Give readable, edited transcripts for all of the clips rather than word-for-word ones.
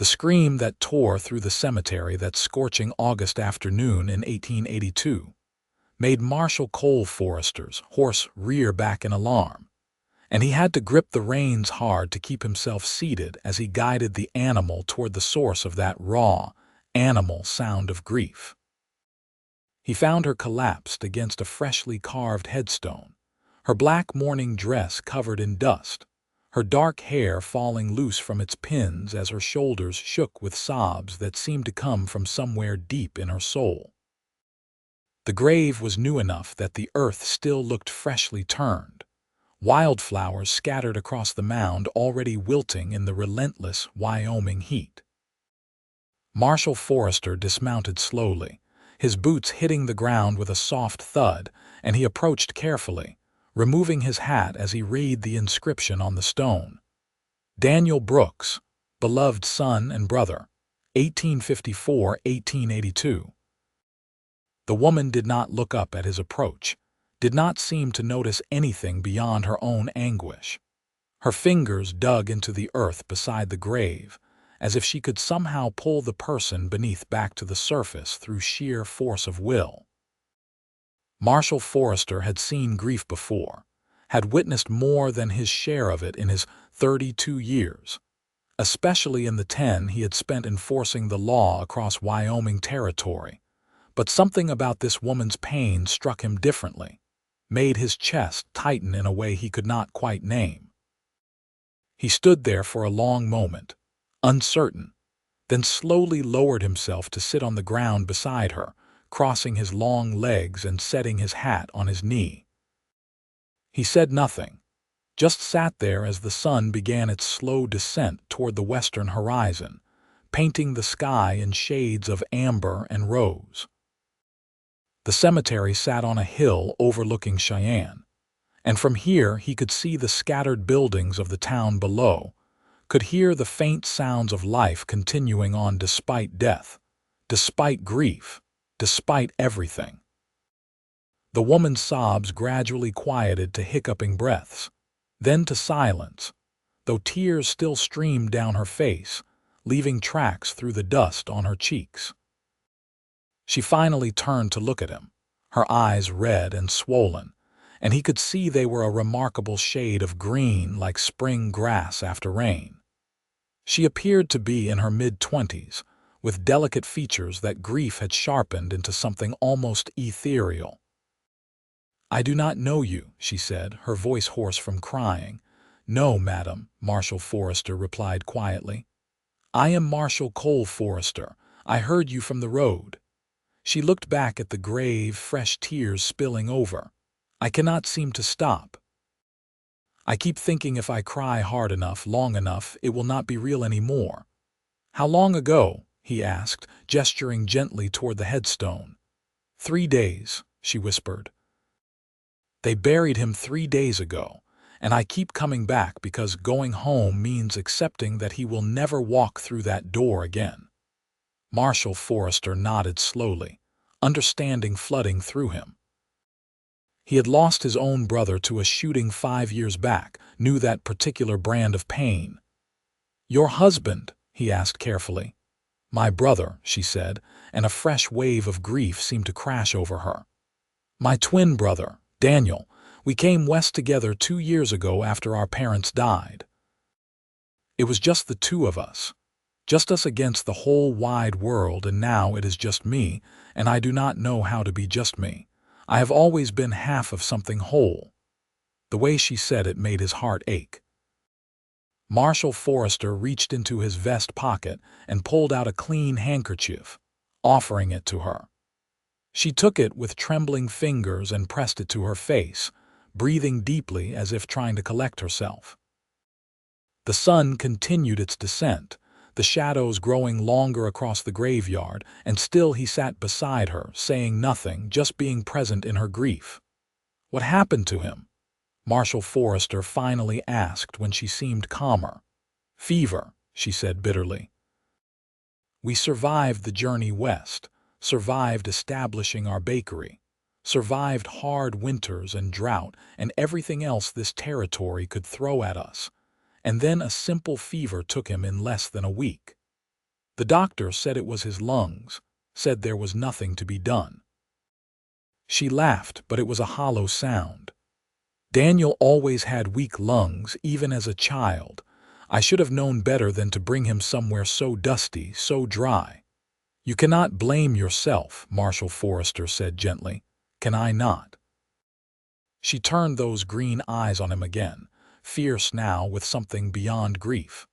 The scream that tore through the cemetery that scorching August afternoon in 1882 made Marshal Cole Forrester's horse rear back in alarm, and he had to grip the reins hard to keep himself seated as he guided the animal toward the source of that raw, animal sound of grief. He found her collapsed against a freshly carved headstone, her black mourning dress covered in dust, her dark hair falling loose from its pins as her shoulders shook with sobs that seemed to come from somewhere deep in her soul. The grave was new enough that the earth still looked freshly turned, wildflowers scattered across the mound already wilting in the relentless Wyoming heat. Marshal Forrester dismounted slowly, his boots hitting the ground with a soft thud, and he approached carefully, removing his hat as he read the inscription on the stone. Daniel Brooks, beloved son and brother, 1854–1882. The woman did not look up at his approach, did not seem to notice anything beyond her own anguish. Her fingers dug into the earth beside the grave, as if she could somehow pull the person beneath back to the surface through sheer force of will. Marshal Forrester had seen grief before, had witnessed more than his share of it in his 32 years, especially in the 10 he had spent enforcing the law across Wyoming territory. But something about this woman's pain struck him differently, made his chest tighten in a way he could not quite name. He stood there for a long moment, uncertain, then slowly lowered himself to sit on the ground beside her, crossing his long legs and setting his hat on his knee. He said nothing, just sat there as the sun began its slow descent toward the western horizon, painting the sky in shades of amber and rose. The cemetery sat on a hill overlooking Cheyenne, and from here he could see the scattered buildings of the town below, could hear the faint sounds of life continuing on despite death, despite grief, despite everything. The woman's sobs gradually quieted to hiccuping breaths, then to silence, though tears still streamed down her face, leaving tracks through the dust on her cheeks. She finally turned to look at him, her eyes red and swollen, and he could see they were a remarkable shade of green like spring grass after rain. She appeared to be in her mid-20s, with delicate features that grief had sharpened into something almost ethereal. "I do not know you," she said, her voice hoarse from crying. "No, madam," Marshal Forrester replied quietly. "I am Marshal Cole Forrester. I heard you from the road." She looked back at the grave, fresh tears spilling over. "I cannot seem to stop. I keep thinking if I cry hard enough, long enough, it will not be real anymore." "How long ago?" he asked, gesturing gently toward the headstone. 3 days, she whispered. "They buried him 3 days ago, and I keep coming back because going home means accepting that he will never walk through that door again." Marshal Forrester nodded slowly, understanding flooding through him. He had lost his own brother to a shooting 5 years back, knew that particular brand of pain. "Your husband?" he asked carefully. "My brother," she said, and a fresh wave of grief seemed to crash over her. "My twin brother, Daniel. We came west together 2 years ago after our parents died. It was just the two of us, just us against the whole wide world, and now it is just me, and I do not know how to be just me. I have always been half of something whole." The way she said it made his heart ache. Marshal Forrester reached into his vest pocket and pulled out a clean handkerchief, offering it to her. She took it with trembling fingers and pressed it to her face, breathing deeply as if trying to collect herself. The sun continued its descent, the shadows growing longer across the graveyard, and still he sat beside her, saying nothing, just being present in her grief. "What happened to him?" Marshal Forrester finally asked when she seemed calmer. "Fever," she said bitterly. "We survived the journey west, survived establishing our bakery, survived hard winters and drought and everything else this territory could throw at us, and then a simple fever took him in less than a week. The doctor said it was his lungs, said there was nothing to be done. She laughed, but it was a hollow sound. Daniel always had weak lungs, even as a child. I should have known better than to bring him somewhere so dusty, so dry. You cannot blame yourself, Marshal Forrester said gently. Can I not? She turned those green eyes on him again, fierce now with something beyond grief.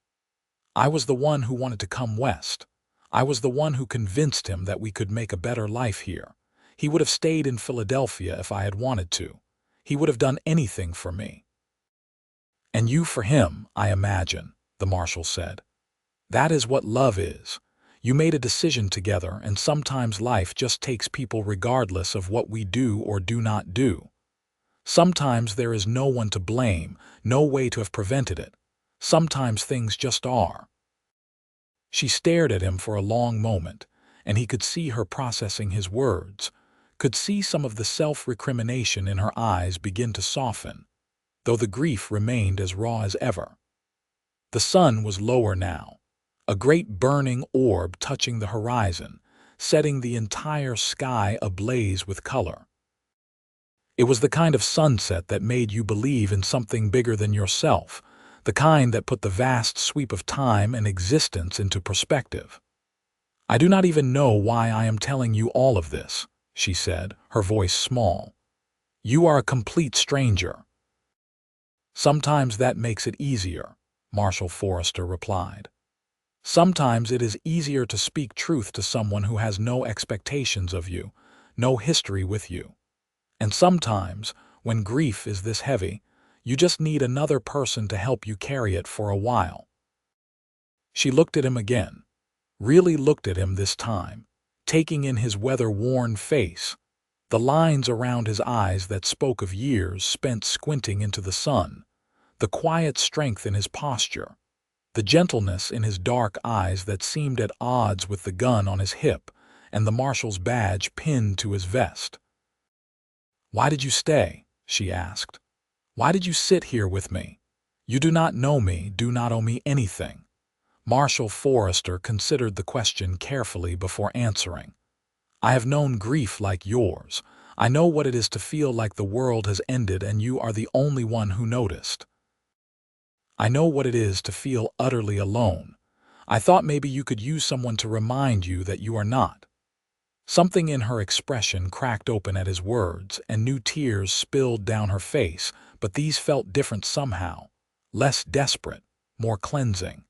I was the one who wanted to come west. I was the one who convinced him that we could make a better life here. He would have stayed in Philadelphia if I had wanted to. He would have done anything for me. And you for him, I imagine, the marshal said. That is what love is. You made a decision together, and sometimes life just takes people regardless of what we do or do not do. Sometimes there is no one to blame, no way to have prevented it. Sometimes things just are. She stared at him for a long moment, and he could see her processing his words, could see some of the self-recrimination in her eyes begin to soften, though the grief remained as raw as ever. The sun was lower now, a great burning orb touching the horizon, setting the entire sky ablaze with color. It was the kind of sunset that made you believe in something bigger than yourself, the kind that put the vast sweep of time and existence into perspective. I do not even know why I am telling you all of this, she said, her voice small. You are a complete stranger. Sometimes that makes it easier, Marshal Forrester replied. Sometimes it is easier to speak truth to someone who has no expectations of you, no history with you. And sometimes, when grief is this heavy, you just need another person to help you carry it for a while. She looked at him again, really looked at him this time, taking in his weather-worn face, the lines around his eyes that spoke of years spent squinting into the sun, the quiet strength in his posture, the gentleness in his dark eyes that seemed at odds with the gun on his hip and the marshal's badge pinned to his vest. Why did you stay? She asked. Why did you sit here with me? You do not know me, do not owe me anything. Marshal Forrester considered the question carefully before answering. I have known grief like yours. I know what it is to feel like the world has ended and you are the only one who noticed. I know what it is to feel utterly alone. I thought maybe you could use someone to remind you that you are not. Something in her expression cracked open at his words, and new tears spilled down her face, but these felt different somehow, less desperate, more cleansing.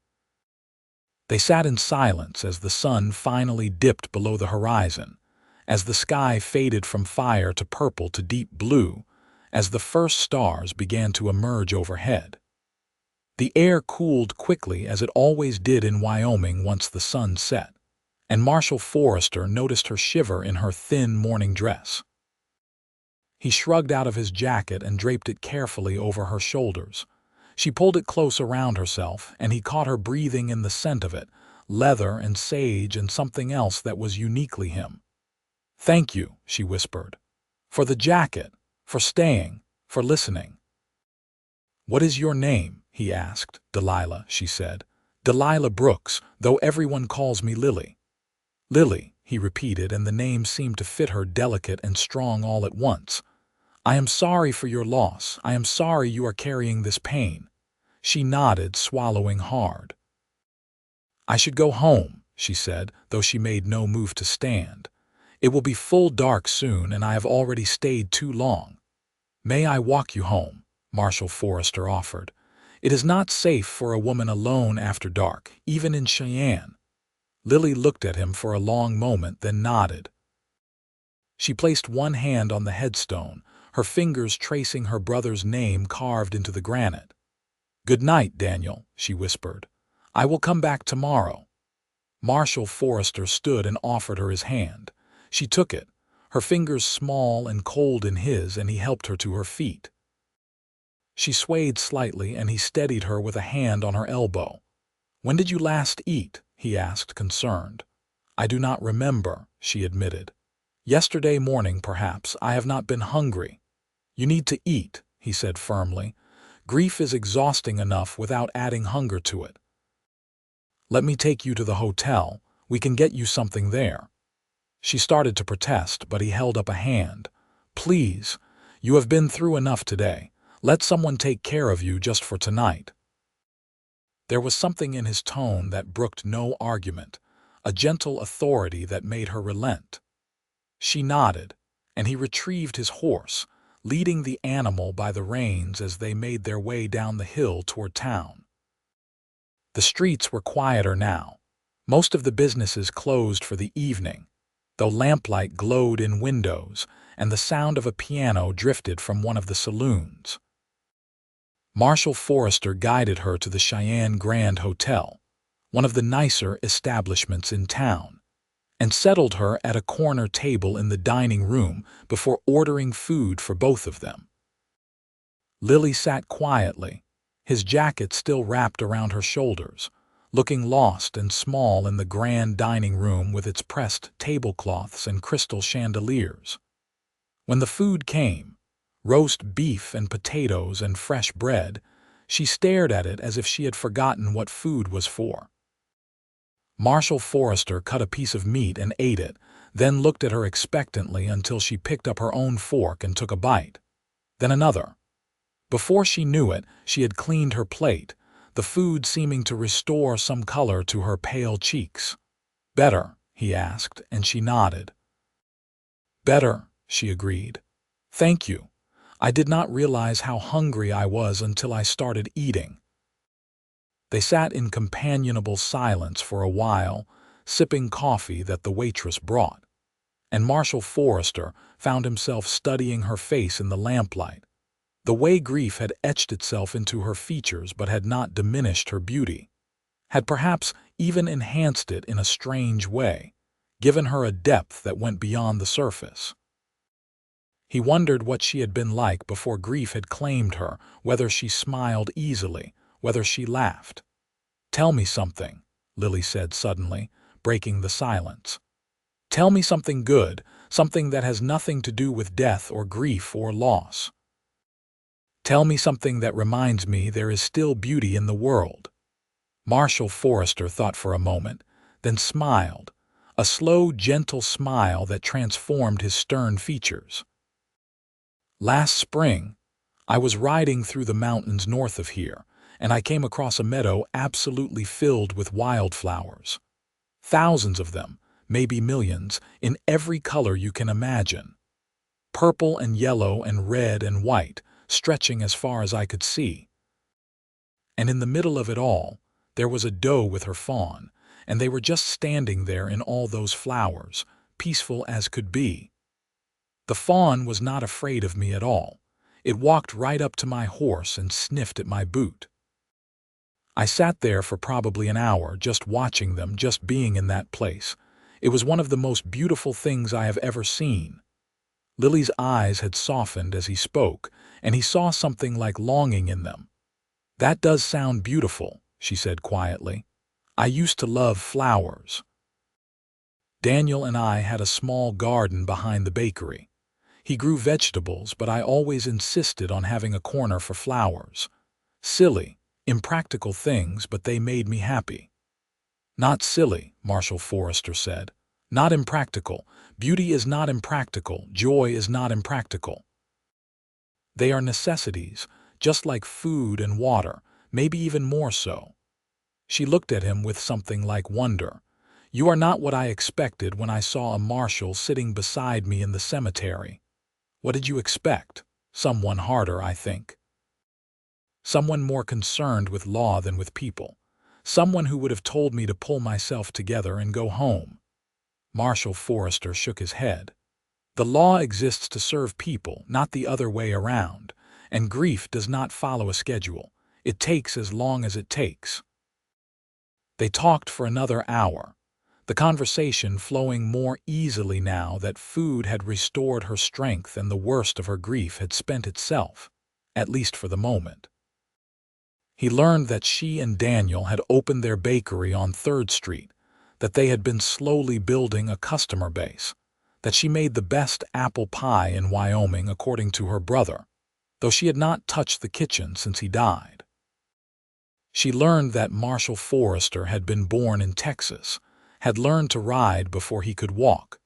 They sat in silence as the sun finally dipped below the horizon, as the sky faded from fire to purple to deep blue, as the first stars began to emerge overhead. The air cooled quickly as it always did in Wyoming once the sun set, and Marshal Forrester noticed her shiver in her thin morning dress. He shrugged out of his jacket and draped it carefully over her shoulders. She pulled it close around herself, and he caught her breathing in the scent of it, leather and sage and something else that was uniquely him. Thank you, she whispered. For the jacket, for staying, for listening. What is your name? He asked. Delilah, she said. Delilah Brooks, though everyone calls me Lily. Lily, he repeated, and the name seemed to fit her delicate and strong all at once. I am sorry for your loss. I am sorry you are carrying this pain. She nodded, swallowing hard. I should go home, she said, though she made no move to stand. It will be full dark soon, and I have already stayed too long. May I walk you home? Marshal Forrester offered. It is not safe for a woman alone after dark, even in Cheyenne. Lily looked at him for a long moment, then nodded. She placed one hand on the headstone, her fingers tracing her brother's name carved into the granite. Good night, Daniel, she whispered. I will come back tomorrow. Marshal Forrester stood and offered her his hand. She took it, her fingers small and cold in his, and he helped her to her feet. She swayed slightly, and he steadied her with a hand on her elbow. When did you last eat? He asked, concerned. I do not remember, she admitted. Yesterday morning, perhaps. I have not been hungry. You need to eat, he said firmly. Grief is exhausting enough without adding hunger to it. Let me take you to the hotel. We can get you something there." She started to protest, but he held up a hand. "Please, you have been through enough today. Let someone take care of you just for tonight." There was something in his tone that brooked no argument, a gentle authority that made her relent. She nodded, and he retrieved his horse, leading the animal by the reins as they made their way down the hill toward town. The streets were quieter now, most of the businesses closed for the evening, though lamplight glowed in windows and the sound of a piano drifted from one of the saloons. Marshal Forrester guided her to the Cheyenne Grand Hotel, one of the nicer establishments in town, and settled her at a corner table in the dining room before ordering food for both of them. Lily sat quietly, his jacket still wrapped around her shoulders, looking lost and small in the grand dining room with its pressed tablecloths and crystal chandeliers. When the food came, roast beef and potatoes and fresh bread, she stared at it as if she had forgotten what food was for. Marshal Forrester cut a piece of meat and ate it, then looked at her expectantly until she picked up her own fork and took a bite. Then another. Before she knew it, she had cleaned her plate, the food seeming to restore some color to her pale cheeks. "Better?" he asked, and she nodded. "Better," she agreed. "Thank you. I did not realize how hungry I was until I started eating." They sat in companionable silence for a while, sipping coffee that the waitress brought, and Marshal Forrester found himself studying her face in the lamplight. The way grief had etched itself into her features but had not diminished her beauty, had perhaps even enhanced it in a strange way, given her a depth that went beyond the surface. He wondered what she had been like before grief had claimed her, whether she smiled easily, whether she laughed. "Tell me something," Lily said suddenly, breaking the silence. "Tell me something good, something that has nothing to do with death or grief or loss. Tell me something that reminds me there is still beauty in the world." Marshal Forrester thought for a moment, then smiled, a slow, gentle smile that transformed his stern features. "Last spring, I was riding through the mountains north of here, and I came across a meadow absolutely filled with wildflowers. Thousands of them, maybe millions, in every color you can imagine. Purple and yellow and red and white, stretching as far as I could see. And in the middle of it all, there was a doe with her fawn, and they were just standing there in all those flowers, peaceful as could be. The fawn was not afraid of me at all. It walked right up to my horse and sniffed at my boot. I sat there for probably an hour just watching them, just being in that place. It was one of the most beautiful things I have ever seen." Lily's eyes had softened as he spoke, and he saw something like longing in them. "That does sound beautiful," she said quietly. "I used to love flowers. Daniel and I had a small garden behind the bakery. He grew vegetables, but I always insisted on having a corner for flowers. Silly, impractical things, but they made me happy." "Not silly," Marshal Forrester said. "Not impractical. Beauty is not impractical. Joy is not impractical. They are necessities, just like food and water, maybe even more so." She looked at him with something like wonder. "You are not what I expected when I saw a marshal sitting beside me in the cemetery. What did you expect? Someone harder, I think. Someone more concerned with law than with people. Someone who would have told me to pull myself together and go home." Marshal Forrester shook his head. "The law exists to serve people, not the other way around, and grief does not follow a schedule. It takes as long as it takes." They talked for another hour, the conversation flowing more easily now that food had restored her strength and the worst of her grief had spent itself, at least for the moment. He learned that she and Daniel had opened their bakery on 3rd Street, that they had been slowly building a customer base, that she made the best apple pie in Wyoming according to her brother, though she had not touched the kitchen since he died. She learned that Marshal Forrester had been born in Texas, had learned to ride before he could walk,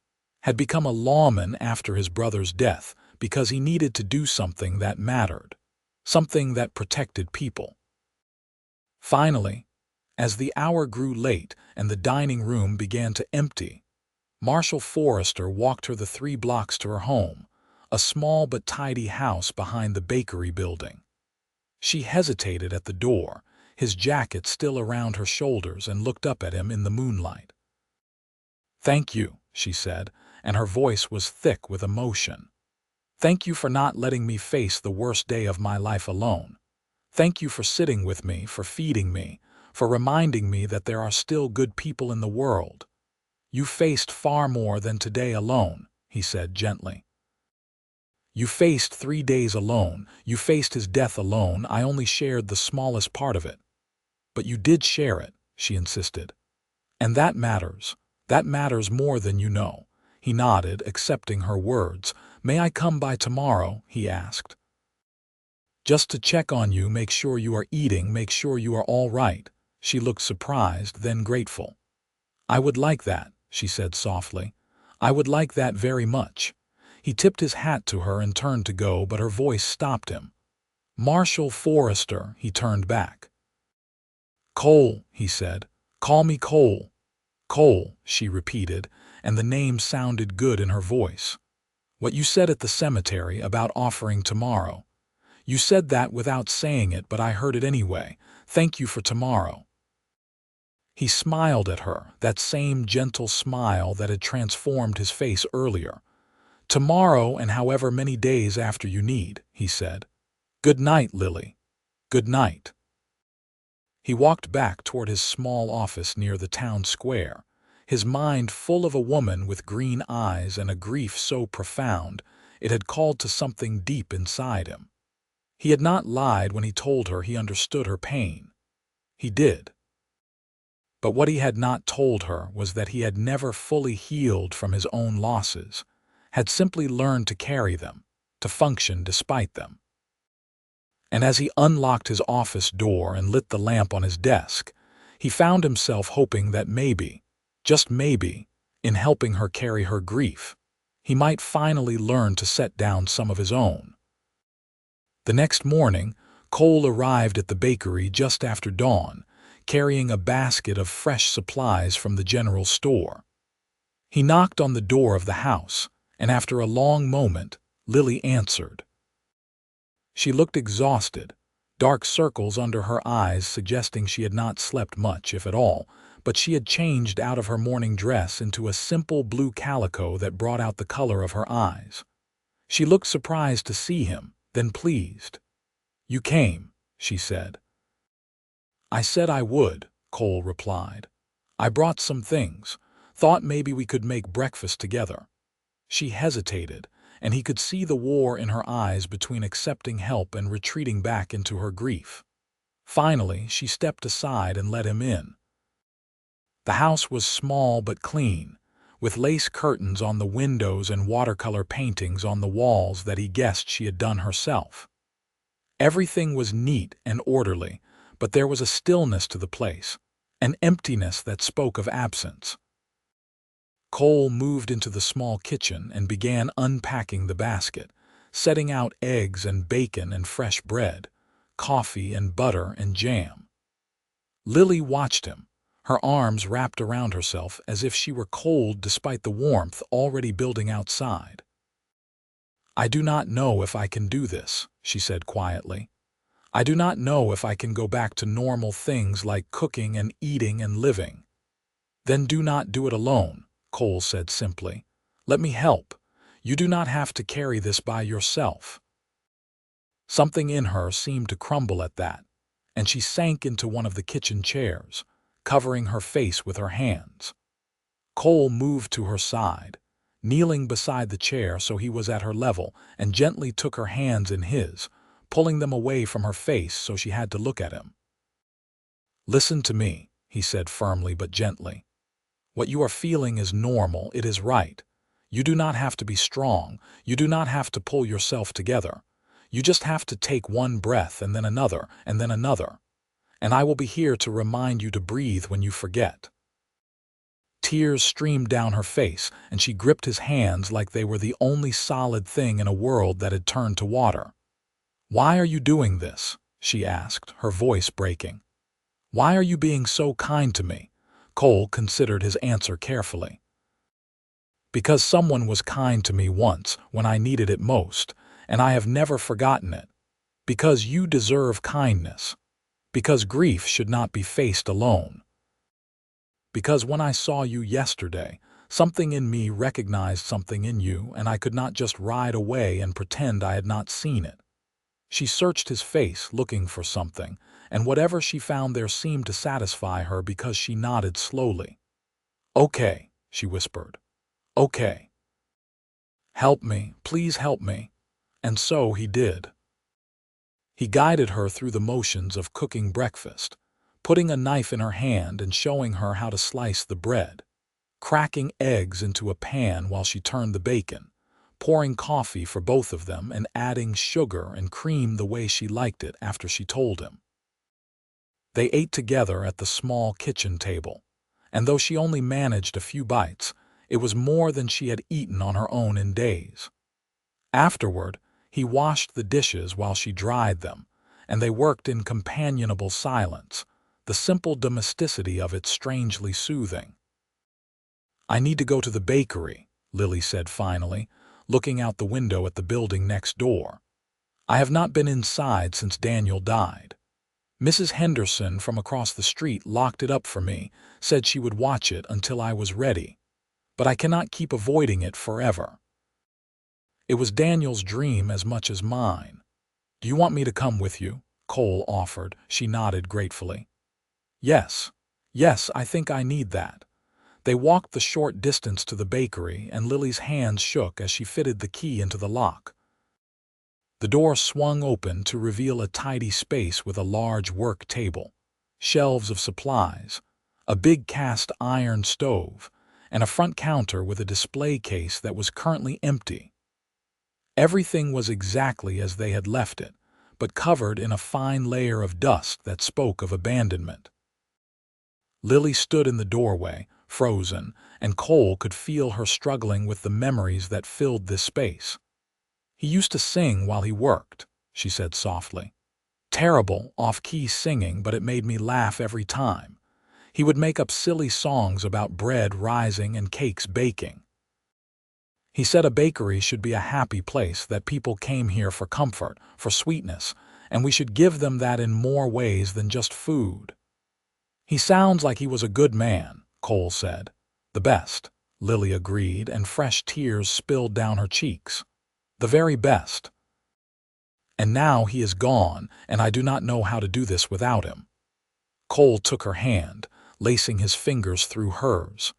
had become a lawman after his brother's death because he needed to do something that mattered, something that protected people. Finally, as the hour grew late and the dining room began to empty, Marshal Forrester walked her the 3 blocks to her home, a small but tidy house behind the bakery building. She hesitated at the door, his jacket still around her shoulders, and looked up at him in the moonlight. "Thank you," she said, and her voice was thick with emotion. "Thank you for not letting me face the worst day of my life alone. Thank you for sitting with me, for feeding me, for reminding me that there are still good people in the world. You faced far more than today alone," he said gently. "You faced 3 days alone. You faced his death alone. I only shared the smallest part of it." "But you did share it," she insisted. "And that matters. That matters more than you know." He nodded, accepting her words. "May I come by tomorrow?" he asked. "Just to check on you, make sure you are eating, make sure you are all right." She looked surprised, then grateful. "I would like that," she said softly. "I would like that very much." He tipped his hat to her and turned to go, but her voice stopped him. "Marshal Forrester," he turned back. "Cole," he said. "Call me Cole." "Cole," she repeated, and the name sounded good in her voice. "What you said at the cemetery about offering tomorrow. You said that without saying it, but I heard it anyway. Thank you for tomorrow." He smiled at her, that same gentle smile that had transformed his face earlier. "Tomorrow and however many days after you need," he said. "Good night, Lily. Good night." He walked back toward his small office near the town square, his mind full of a woman with green eyes and a grief so profound it had called to something deep inside him. He had not lied when he told her he understood her pain. He did. But what he had not told her was that he had never fully healed from his own losses, had simply learned to carry them, to function despite them. And as he unlocked his office door and lit the lamp on his desk, he found himself hoping that maybe, just maybe, in helping her carry her grief, he might finally learn to set down some of his own. The next morning, Cole arrived at the bakery just after dawn, carrying a basket of fresh supplies from the general store. He knocked on the door of the house, and after a long moment, Lily answered. She looked exhausted, dark circles under her eyes suggesting she had not slept much, if at all, but she had changed out of her morning dress into a simple blue calico that brought out the color of her eyes. She looked surprised to see him, then pleased. "You came," she said. "I said I would," Cole replied. "I brought some things. Thought maybe we could make breakfast together." She hesitated, and he could see the war in her eyes between accepting help and retreating back into her grief. Finally, she stepped aside and let him in. The house was small but clean, with lace curtains on the windows and watercolor paintings on the walls that he guessed she had done herself. Everything was neat and orderly, but there was a stillness to the place, an emptiness that spoke of absence. Cole moved into the small kitchen and began unpacking the basket, setting out eggs and bacon and fresh bread, coffee and butter and jam. Lily watched him, her arms wrapped around herself as if she were cold despite the warmth already building outside. "I do not know if I can do this," she said quietly. "I do not know if I can go back to normal things like cooking and eating and living." "Then do not do it alone," Cole said simply. "Let me help. You do not have to carry this by yourself." Something in her seemed to crumble at that, and she sank into one of the kitchen chairs, covering her face with her hands. Cole moved to her side, kneeling beside the chair so he was at her level, and gently took her hands in his, pulling them away from her face so she had to look at him. "Listen to me," he said firmly but gently. "What you are feeling is normal, it is right. You do not have to be strong, you do not have to pull yourself together. You just have to take one breath and then another, and I will be here to remind you to breathe when you forget." Tears streamed down her face, and she gripped his hands like they were the only solid thing in a world that had turned to water. "Why are you doing this?" she asked, her voice breaking. "Why are you being so kind to me?" Cole considered his answer carefully. "Because someone was kind to me once when I needed it most, and I have never forgotten it. Because you deserve kindness. Because grief should not be faced alone. Because when I saw you yesterday, something in me recognized something in you, and I could not just ride away and pretend I had not seen it." She searched his face, looking for something, and whatever she found there seemed to satisfy her because she nodded slowly. "Okay," she whispered. "Okay. Help me, please help me." And so he did. He guided her through the motions of cooking breakfast, putting a knife in her hand and showing her how to slice the bread, cracking eggs into a pan while she turned the bacon, pouring coffee for both of them and adding sugar and cream the way she liked it after she told him. They ate together at the small kitchen table, and though she only managed a few bites, it was more than she had eaten on her own in days. Afterward, he washed the dishes while she dried them, and they worked in companionable silence, the simple domesticity of it strangely soothing. "I need to go to the bakery," Lily said finally, looking out the window at the building next door. "I have not been inside since Daniel died. Mrs. Henderson from across the street locked it up for me, said she would watch it until I was ready. But I cannot keep avoiding it forever. It was Daniel's dream as much as mine. Do you want me to come with you?" Cole offered. She nodded gratefully. "Yes, yes, I think I need that." They walked the short distance to the bakery, and Lily's hands shook as she fitted the key into the lock. The door swung open to reveal a tidy space with a large work table, shelves of supplies, a big cast iron stove, and a front counter with a display case that was currently empty. Everything was exactly as they had left it, but covered in a fine layer of dust that spoke of abandonment. Lily stood in the doorway, frozen, and Cole could feel her struggling with the memories that filled this space. "He used to sing while he worked," she said softly. "Terrible, off-key singing, but it made me laugh every time. He would make up silly songs about bread rising and cakes baking. He said a bakery should be a happy place, that people came here for comfort, for sweetness, and we should give them that in more ways than just food." "He sounds like he was a good man," Cole said. "The best," Lily agreed, and fresh tears spilled down her cheeks. "The very best. And now he is gone, and I do not know how to do this without him." Cole took her hand, lacing his fingers through hers.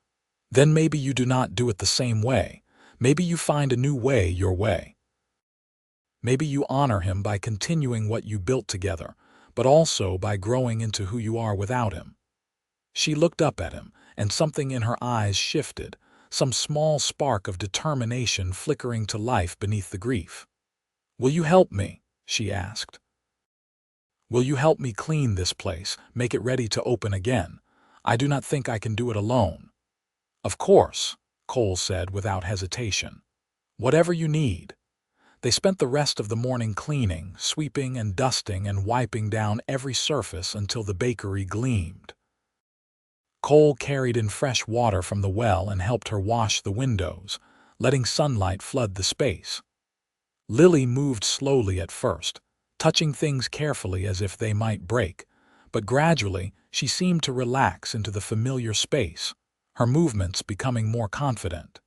"Then maybe you do not do it the same way. Maybe you find a new way your way. Maybe you honor him by continuing what you built together, but also by growing into who you are without him." She looked up at him, and something in her eyes shifted, some small spark of determination flickering to life beneath the grief. "Will you help me?" she asked. "Will you help me clean this place, make it ready to open again? I do not think I can do it alone." "Of course," Cole said without hesitation. "Whatever you need." They spent the rest of the morning cleaning, sweeping and dusting and wiping down every surface until the bakery gleamed. Cole carried in fresh water from the well and helped her wash the windows, letting sunlight flood the space. Lily moved slowly at first, touching things carefully as if they might break, but gradually she seemed to relax into the familiar space, her movements becoming more confident.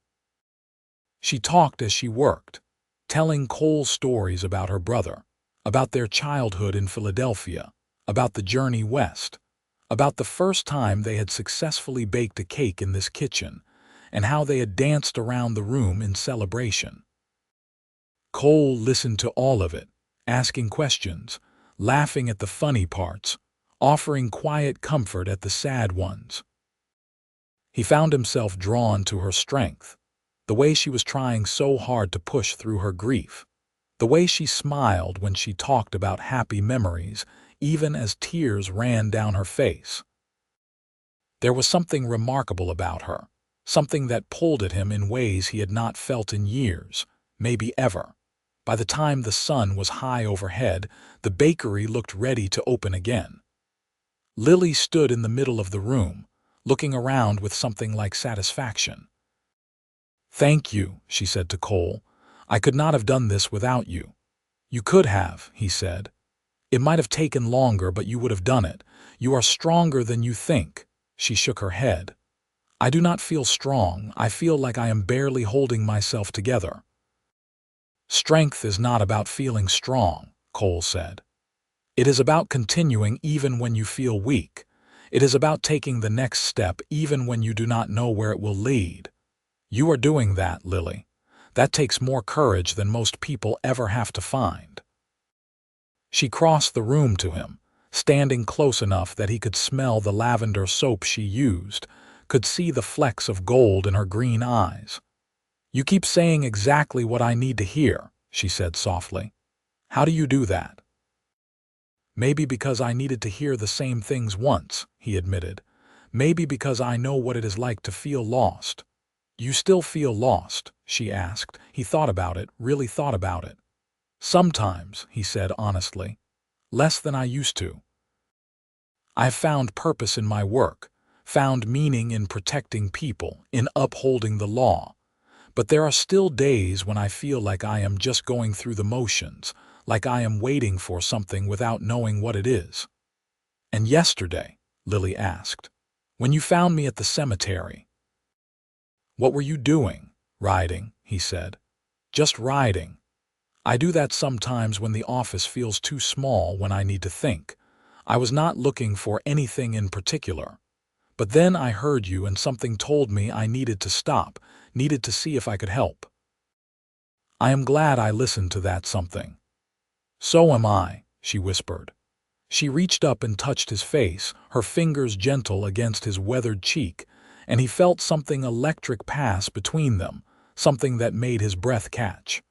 She talked as she worked, telling Cole stories about her brother, about their childhood in Philadelphia, about the journey west, about the first time they had successfully baked a cake in this kitchen, and how they had danced around the room in celebration. Cole listened to all of it, asking questions, laughing at the funny parts, offering quiet comfort at the sad ones. He found himself drawn to her strength, the way she was trying so hard to push through her grief, the way she smiled when she talked about happy memories, even as tears ran down her face. There was something remarkable about her, something that pulled at him in ways he had not felt in years, maybe ever. By the time the sun was high overhead, the bakery looked ready to open again. Lily stood in the middle of the room, looking around with something like satisfaction. "Thank you," she said to Cole. "I could not have done this without you." "You could have," he said. "It might have taken longer, but you would have done it. You are stronger than you think." She shook her head. "I do not feel strong. I feel like I am barely holding myself together." "Strength is not about feeling strong," Cole said. "It is about continuing even when you feel weak. It is about taking the next step even when you do not know where it will lead. You are doing that, Lily. That takes more courage than most people ever have to find." She crossed the room to him, standing close enough that he could smell the lavender soap she used, could see the flecks of gold in her green eyes. "You keep saying exactly what I need to hear," she said softly. "How do you do that?" "Maybe because I needed to hear the same things once," he admitted. "Maybe because I know what it is like to feel lost." "You still feel lost?" she asked. He thought about it, really thought about it. "Sometimes," he said honestly. "Less than I used to. I have found purpose in my work, found meaning in protecting people, in upholding the law. But there are still days when I feel like I am just going through the motions, like I am waiting for something without knowing what it is." "And yesterday," Lily asked, "when you found me at the cemetery, what were you doing?" "Riding," he said. "Just riding. I do that sometimes when the office feels too small, when I need to think. I was not looking for anything in particular. But then I heard you and something told me I needed to stop, needed to see if I could help. I am glad I listened to that something." "So am I," she whispered. She reached up and touched his face, her fingers gentle against his weathered cheek, and he felt something electric pass between them, something that made his breath catch.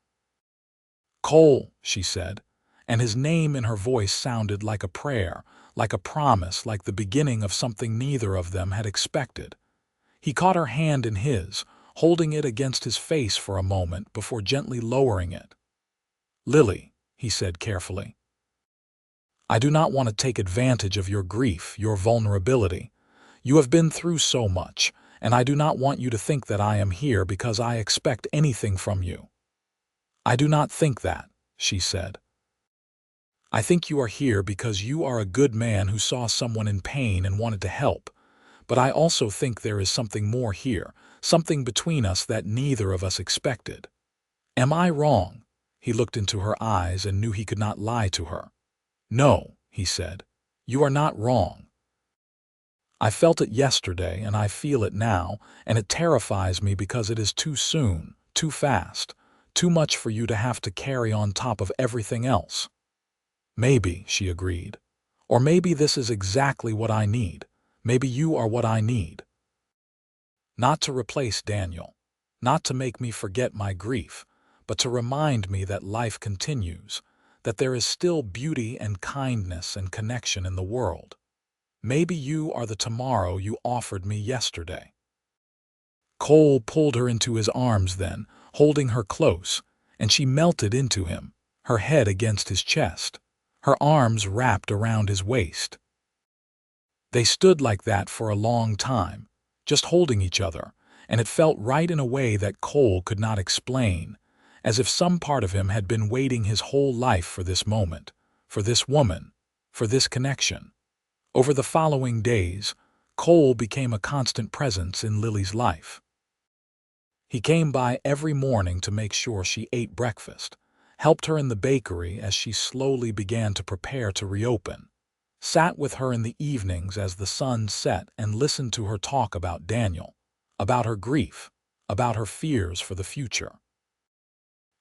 "Cole," she said, and his name in her voice sounded like a prayer, like a promise, like the beginning of something neither of them had expected. He caught her hand in his, holding it against his face for a moment before gently lowering it. "Lily," he said carefully, "I do not want to take advantage of your grief, your vulnerability. You have been through so much, and I do not want you to think that I am here because I expect anything from you." "I do not think that," she said. "I think you are here because you are a good man who saw someone in pain and wanted to help. But I also think there is something more here, something between us that neither of us expected. Am I wrong?" He looked into her eyes and knew he could not lie to her. "No," he said. "You are not wrong. I felt it yesterday and I feel it now, and it terrifies me because it is too soon, too fast, too much for you to have to carry on top of everything else." "Maybe," she agreed. "Or maybe this is exactly what I need. Maybe you are what I need. Not to replace Daniel, not to make me forget my grief, but to remind me that life continues, that there is still beauty and kindness and connection in the world. Maybe you are the tomorrow you offered me yesterday." Cole pulled her into his arms then, holding her close, and she melted into him, her head against his chest, her arms wrapped around his waist. They stood like that for a long time, just holding each other, and it felt right in a way that Cole could not explain, as if some part of him had been waiting his whole life for this moment, for this woman, for this connection. Over the following days, Cole became a constant presence in Lily's life. He came by every morning to make sure she ate breakfast, helped her in the bakery as she slowly began to prepare to reopen, sat with her in the evenings as the sun set and listened to her talk about Daniel, about her grief, about her fears for the future.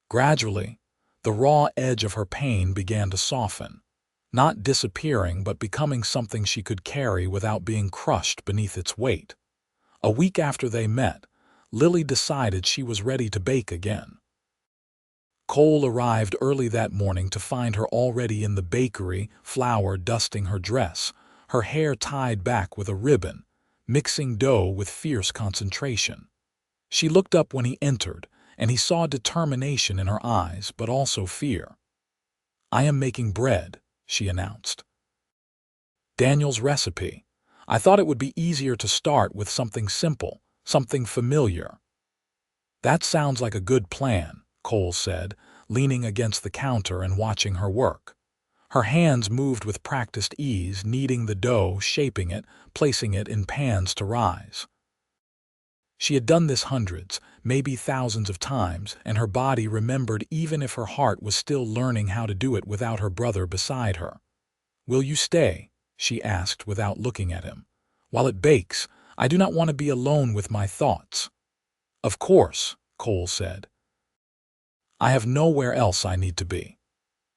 Gradually, the raw edge of her pain began to soften, not disappearing but becoming something she could carry without being crushed beneath its weight. A week after they met, Lily decided she was ready to bake again. Cole arrived early that morning to find her already in the bakery, flour dusting her dress, her hair tied back with a ribbon, mixing dough with fierce concentration. She looked up when he entered, and he saw determination in her eyes, but also fear. "I am making bread," she announced. "Daniel's recipe. I thought it would be easier to start with something simple, something familiar." "That sounds like a good plan," Cole said, leaning against the counter and watching her work. Her hands moved with practiced ease, kneading the dough, shaping it, placing it in pans to rise. She had done this hundreds, maybe thousands of times, and her body remembered even if her heart was still learning how to do it without her brother beside her. "Will you stay?" she asked without looking at him. "While it bakes, I do not want to be alone with my thoughts." "Of course," Cole said. "I have nowhere else I need to be."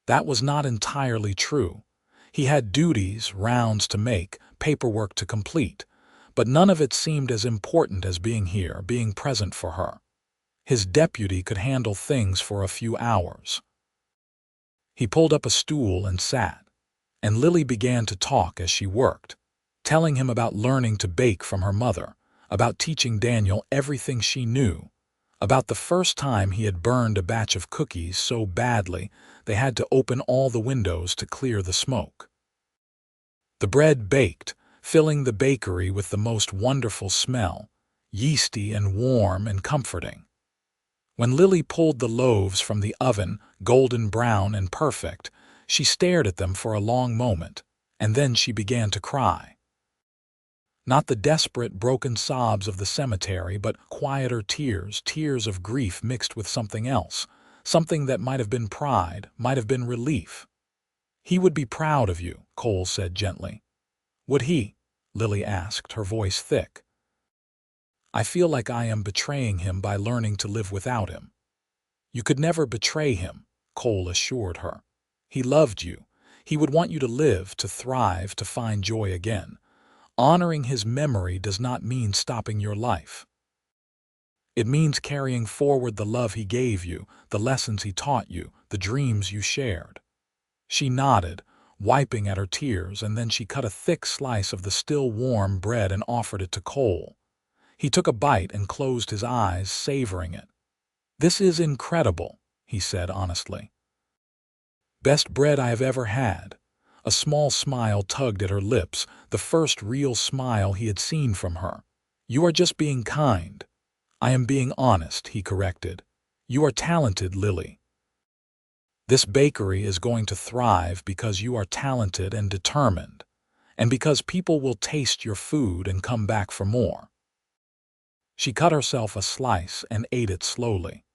That was not entirely true. He had duties, rounds to make, paperwork to complete, but none of it seemed as important as being here, being present for her. His deputy could handle things for a few hours. He pulled up a stool and sat, and Lily began to talk as she worked, telling him about learning to bake from her mother, about teaching Daniel everything she knew, about the first time he had burned a batch of cookies so badly they had to open all the windows to clear the smoke. The bread baked, filling the bakery with the most wonderful smell, yeasty and warm and comforting. When Lily pulled the loaves from the oven, golden brown and perfect, she stared at them for a long moment, and then she began to cry. Not the desperate, broken sobs of the cemetery, but quieter tears, tears of grief mixed with something else, something that might have been pride, might have been relief. "He would be proud of you," Cole said gently. "Would he?" Lily asked, her voice thick. "I feel like I am betraying him by learning to live without him." "You could never betray him," Cole assured her. "He loved you. He would want you to live, to thrive, to find joy again. Honoring his memory does not mean stopping your life. It means carrying forward the love he gave you, the lessons he taught you, the dreams you shared." She nodded, wiping at her tears, and then she cut a thick slice of the still warm bread and offered it to Cole. He took a bite and closed his eyes, savoring it. "This is incredible," he said honestly. "Best bread I have ever had." A small smile tugged at her lips, the first real smile he had seen from her. "You are just being kind." "I am being honest," he corrected. "You are talented, Lily. This bakery is going to thrive because you are talented and determined, and because people will taste your food and come back for more." She cut herself a slice and ate it slowly,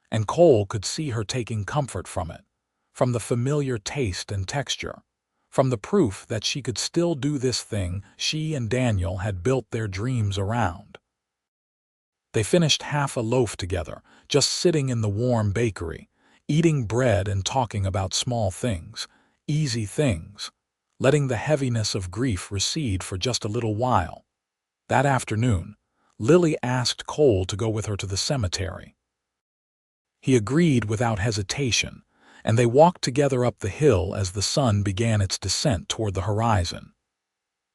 and Cole could see her taking comfort from it, from the familiar taste and texture, from the proof that she could still do this thing she and Daniel had built their dreams around. They finished half a loaf together, just sitting in the warm bakery, eating bread and talking about small things, easy things, letting the heaviness of grief recede for just a little while. That afternoon, Lily asked Cole to go with her to the cemetery. He agreed without hesitation, and they walked together up the hill as the sun began its descent toward the horizon.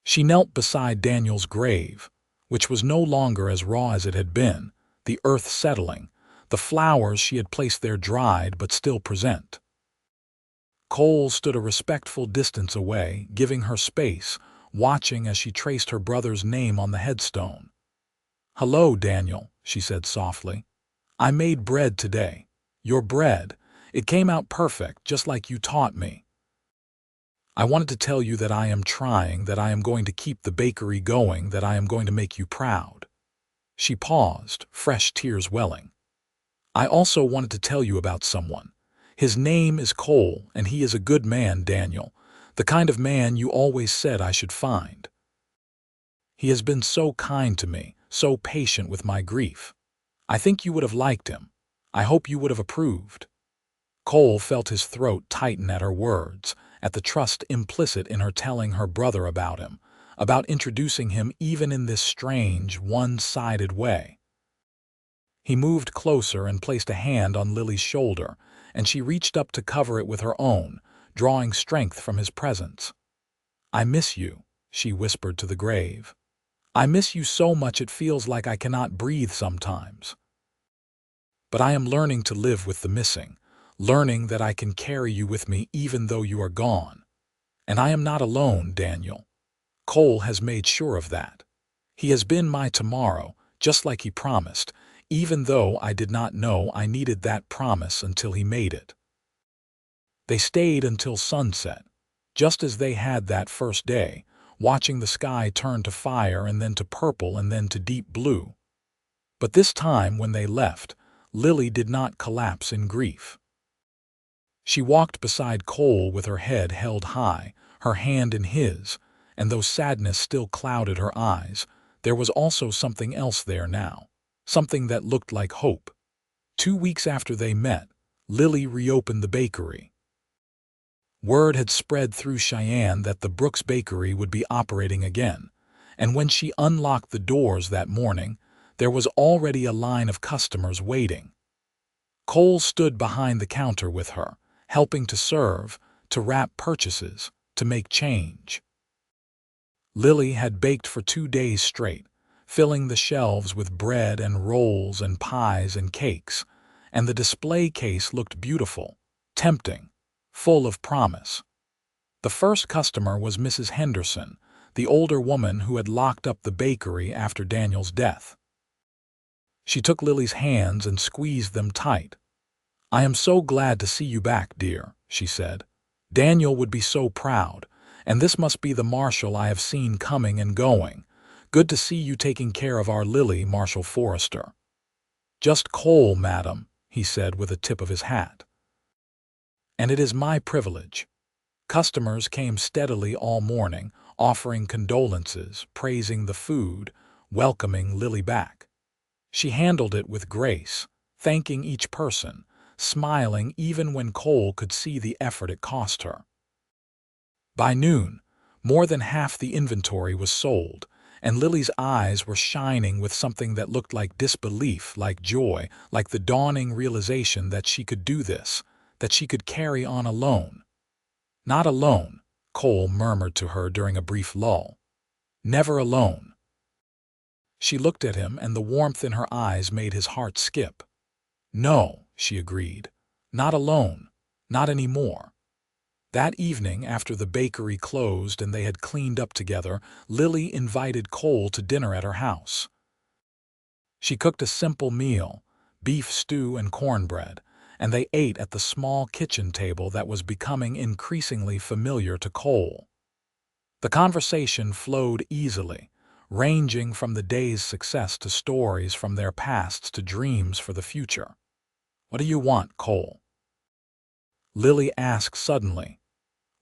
She knelt beside Daniel's grave, which was no longer as raw as it had been, the earth settling, the flowers she had placed there dried but still present. Cole stood a respectful distance away, giving her space, watching as she traced her brother's name on the headstone. "Hello, Daniel," she said softly. "I made bread today. Your bread. It came out perfect, just like you taught me. I wanted to tell you that I am trying, that I am going to keep the bakery going, that I am going to make you proud." She paused, fresh tears welling. "I also wanted to tell you about someone. His name is Cole, and he is a good man, Daniel, the kind of man you always said I should find. He has been so kind to me, so patient with my grief. I think you would have liked him. I hope you would have approved." Cole felt his throat tighten at her words, at the trust implicit in her telling her brother about him, about introducing him even in this strange, one-sided way. He moved closer and placed a hand on Lily's shoulder, and she reached up to cover it with her own, drawing strength from his presence. "I miss you," she whispered to the grave. "I miss you so much it feels like I cannot breathe sometimes. But I am learning to live with the missing, learning that I can carry you with me even though you are gone. And I am not alone, Daniel. Cole has made sure of that. He has been my tomorrow, just like he promised, even though I did not know I needed that promise until he made it." They stayed until sunset, just as they had that first day, watching the sky turn to fire and then to purple and then to deep blue. But this time when they left, Lily did not collapse in grief. She walked beside Cole with her head held high, her hand in his, and though sadness still clouded her eyes, there was also something else there now, something that looked like hope. 2 weeks after they met, Lily reopened the bakery. Word had spread through Cheyenne that the Brooks Bakery would be operating again, and when she unlocked the doors that morning, there was already a line of customers waiting. Cole stood behind the counter with her, helping to serve, to wrap purchases, to make change. Lily had baked for 2 days straight, filling the shelves with bread and rolls and pies and cakes, and the display case looked beautiful, tempting, full of promise. The first customer was Mrs. Henderson, the older woman who had locked up the bakery after Daniel's death. She took Lily's hands and squeezed them tight. "I am so glad to see you back, dear," she said. "Daniel would be so proud, and this must be the Marshal I have seen coming and going. Good to see you taking care of our Lily, Marshal Forrester." "Just Cole, madam," he said with a tip of his hat. "And it is my privilege." Customers came steadily all morning, offering condolences, praising the food, welcoming Lily back. She handled it with grace, thanking each person, smiling even when Cole could see the effort it cost her. By noon, more than half the inventory was sold, and Lily's eyes were shining with something that looked like disbelief, like joy, like the dawning realization that she could do this, that she could carry on alone. "Not alone," Cole murmured to her during a brief lull. "Never alone." She looked at him, and the warmth in her eyes made his heart skip. "No," she agreed. "Not alone. Not anymore." That evening, after the bakery closed and they had cleaned up together, Lily invited Cole to dinner at her house. She cooked a simple meal, beef stew and cornbread, and they ate at the small kitchen table that was becoming increasingly familiar to Cole. The conversation flowed easily, ranging from the day's success to stories from their pasts to dreams for the future. "What do you want, Cole?" Lily asked suddenly.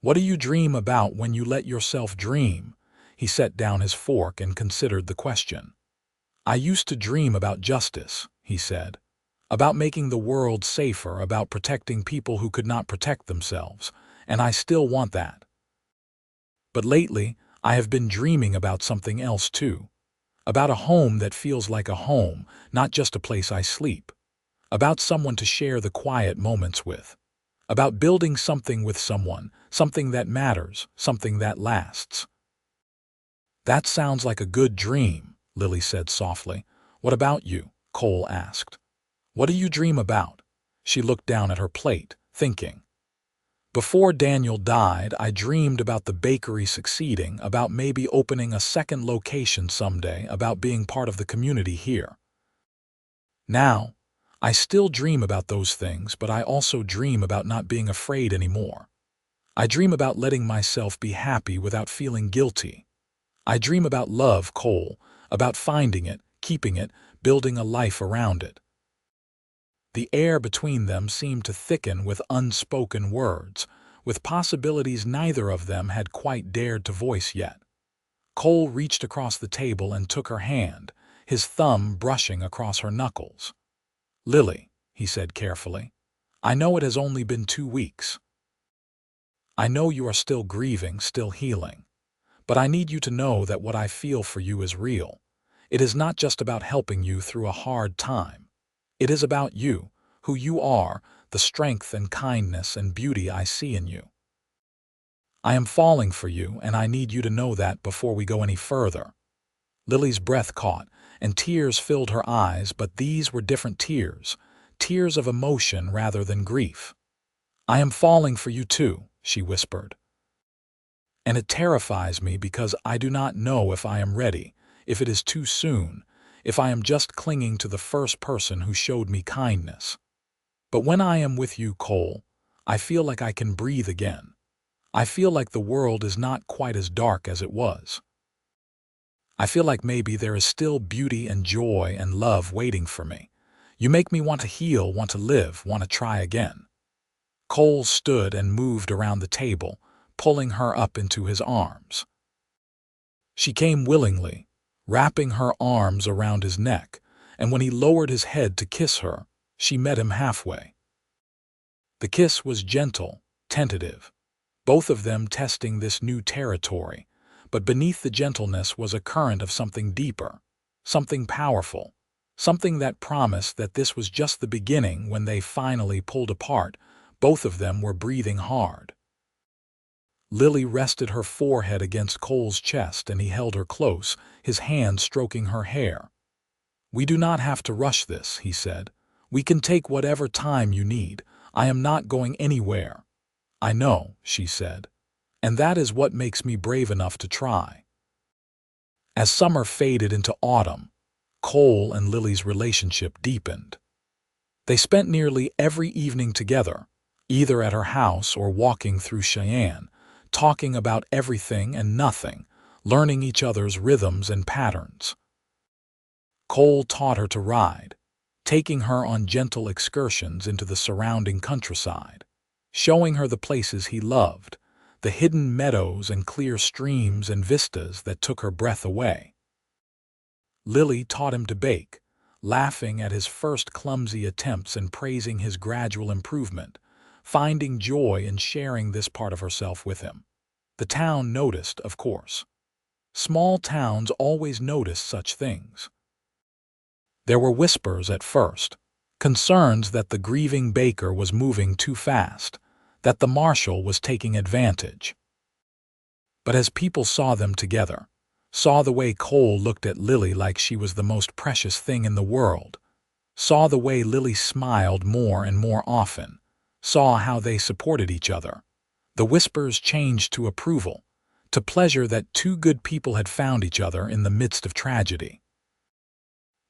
"What do you dream about when you let yourself dream?" He set down his fork and considered the question. "I used to dream about justice," he said. "About making the world safer, about protecting people who could not protect themselves, and I still want that. But lately, I have been dreaming about something else too. About a home that feels like a home, not just a place I sleep. About someone to share the quiet moments with. About building something with someone, something that matters, something that lasts." "That sounds like a good dream," Lily said softly. "What about you?" Cole asked. "What do you dream about?" She looked down at her plate, thinking. "Before Daniel died, I dreamed about the bakery succeeding, about maybe opening a second location someday, about being part of the community here. Now, I still dream about those things, but I also dream about not being afraid anymore. I dream about letting myself be happy without feeling guilty. I dream about love, Cole, about finding it, keeping it, building a life around it." The air between them seemed to thicken with unspoken words, with possibilities neither of them had quite dared to voice yet. Cole reached across the table and took her hand, his thumb brushing across her knuckles. "Lily," he said carefully, "I know it has only been 2 weeks. I know you are still grieving, still healing. But I need you to know that what I feel for you is real. It is not just about helping you through a hard time. It is about you, who you are, the strength and kindness and beauty I see in you. I am falling for you, and I need you to know that before we go any further." Lily's breath caught, and tears filled her eyes, but these were different tears, tears of emotion rather than grief. "I am falling for you too," she whispered. "And it terrifies me because I do not know if I am ready, if it is too soon, if I am just clinging to the first person who showed me kindness. But when I am with you, Cole, I feel like I can breathe again. I feel like the world is not quite as dark as it was. I feel like maybe there is still beauty and joy and love waiting for me. You make me want to heal, want to live, want to try again." Cole stood and moved around the table, pulling her up into his arms. She came willingly, wrapping her arms around his neck, and when he lowered his head to kiss her, she met him halfway. The kiss was gentle, tentative, both of them testing this new territory, but beneath the gentleness was a current of something deeper, something powerful, something that promised that this was just the beginning. When they finally pulled apart, both of them were breathing hard. Lily rested her forehead against Cole's chest and he held her close, his hand stroking her hair. "We do not have to rush this," he said. "We can take whatever time you need. I am not going anywhere." "I know," she said, "and that is what makes me brave enough to try." As summer faded into autumn, Cole and Lily's relationship deepened. They spent nearly every evening together, either at her house or walking through Cheyenne, talking about everything and nothing, learning each other's rhythms and patterns. Cole taught her to ride, taking her on gentle excursions into the surrounding countryside, showing her the places he loved, the hidden meadows and clear streams and vistas that took her breath away. Lily taught him to bake, laughing at his first clumsy attempts and praising his gradual improvement, finding joy in sharing this part of herself with him. The town noticed, of course. Small towns always notice such things. There were whispers at first, concerns that the grieving baker was moving too fast, that the marshal was taking advantage. But as people saw them together, saw the way Cole looked at Lily like she was the most precious thing in the world, saw the way Lily smiled more and more often, saw how they supported each other, the whispers changed to approval, to pleasure that two good people had found each other in the midst of tragedy.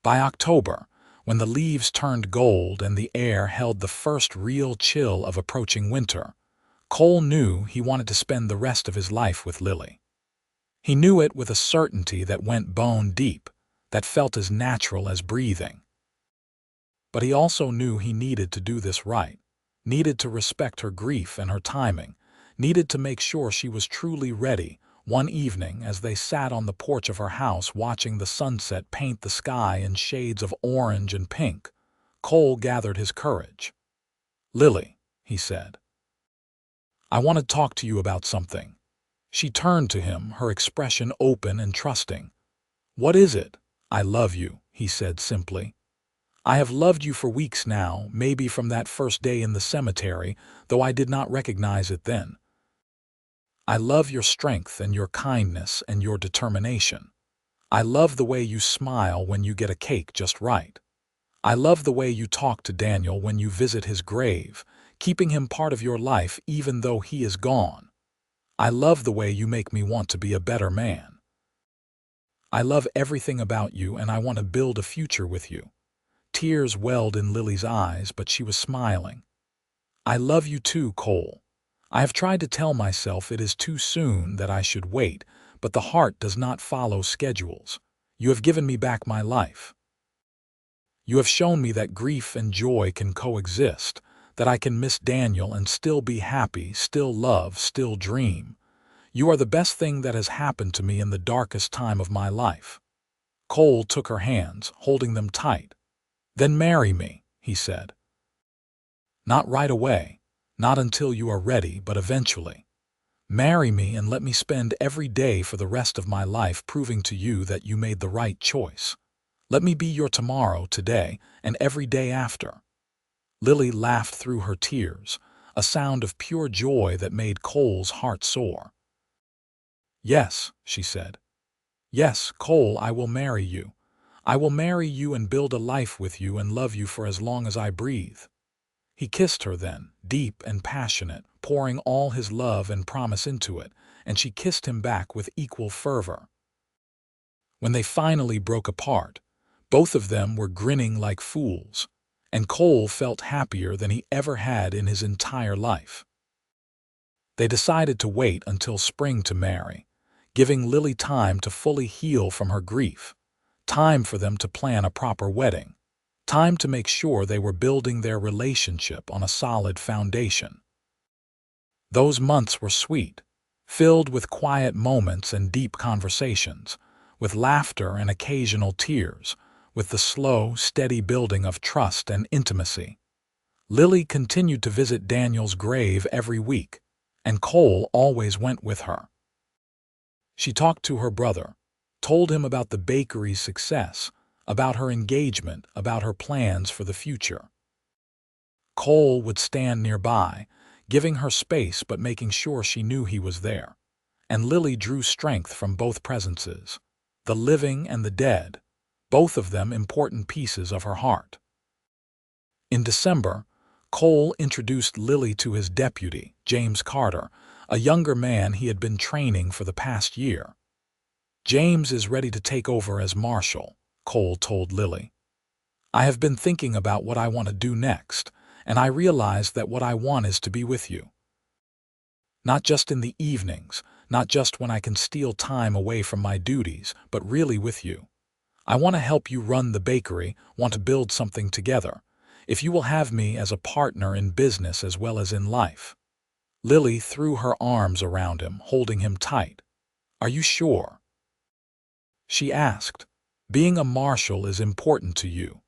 By October, when the leaves turned gold and the air held the first real chill of approaching winter, Cole knew he wanted to spend the rest of his life with Lily. He knew it with a certainty that went bone deep, that felt as natural as breathing. But he also knew he needed to do this right, needed to respect her grief and her timing, needed to make sure she was truly ready. One evening, as they sat on the porch of her house watching the sunset paint the sky in shades of orange and pink, Cole gathered his courage. "Lily," he said, "I want to talk to you about something." She turned to him, her expression open and trusting. "What is it?" "I love you," he said simply. "I have loved you for weeks now, maybe from that first day in the cemetery, though I did not recognize it then. I love your strength and your kindness and your determination. I love the way you smile when you get a cake just right. I love the way you talk to Daniel when you visit his grave, keeping him part of your life even though he is gone. I love the way you make me want to be a better man. I love everything about you and I want to build a future with you." Tears welled in Lily's eyes, but she was smiling. "I love you too, Cole. I have tried to tell myself it is too soon, that I should wait, but the heart does not follow schedules. You have given me back my life. You have shown me that grief and joy can coexist, that I can miss Daniel and still be happy, still love, still dream. You are the best thing that has happened to me in the darkest time of my life." Cole took her hands, holding them tight. "Then marry me," he said. "Not right away, not until you are ready, but eventually. Marry me and let me spend every day for the rest of my life proving to you that you made the right choice. Let me be your tomorrow, today, and every day after." Lily laughed through her tears, a sound of pure joy that made Cole's heart soar. "Yes," she said. "Yes, Cole, I will marry you. I will marry you and build a life with you and love you for as long as I breathe." He kissed her then, deep and passionate, pouring all his love and promise into it, and she kissed him back with equal fervor. When they finally broke apart, both of them were grinning like fools, and Cole felt happier than he ever had in his entire life. They decided to wait until spring to marry, giving Lily time to fully heal from her grief, time for them to plan a proper wedding, time to make sure they were building their relationship on a solid foundation. Those months were sweet, filled with quiet moments and deep conversations, with laughter and occasional tears, with the slow, steady building of trust and intimacy. Lily continued to visit Daniel's grave every week, and Cole always went with her. She talked to her brother, told him about the bakery's success, about her engagement, about her plans for the future. Cole would stand nearby, giving her space but making sure she knew he was there. And Lily drew strength from both presences, the living and the dead, both of them important pieces of her heart. In December, Cole introduced Lily to his deputy, James Carter, a younger man he had been training for the past year. "James is ready to take over as Marshal," Cole told Lily. "I have been thinking about what I want to do next, and I realize that what I want is to be with you. Not just in the evenings, not just when I can steal time away from my duties, but really with you. I want to help you run the bakery, want to build something together, if you will have me as a partner in business as well as in life." Lily threw her arms around him, holding him tight. "Are you sure?" she asked. "Being a marshal is important to you."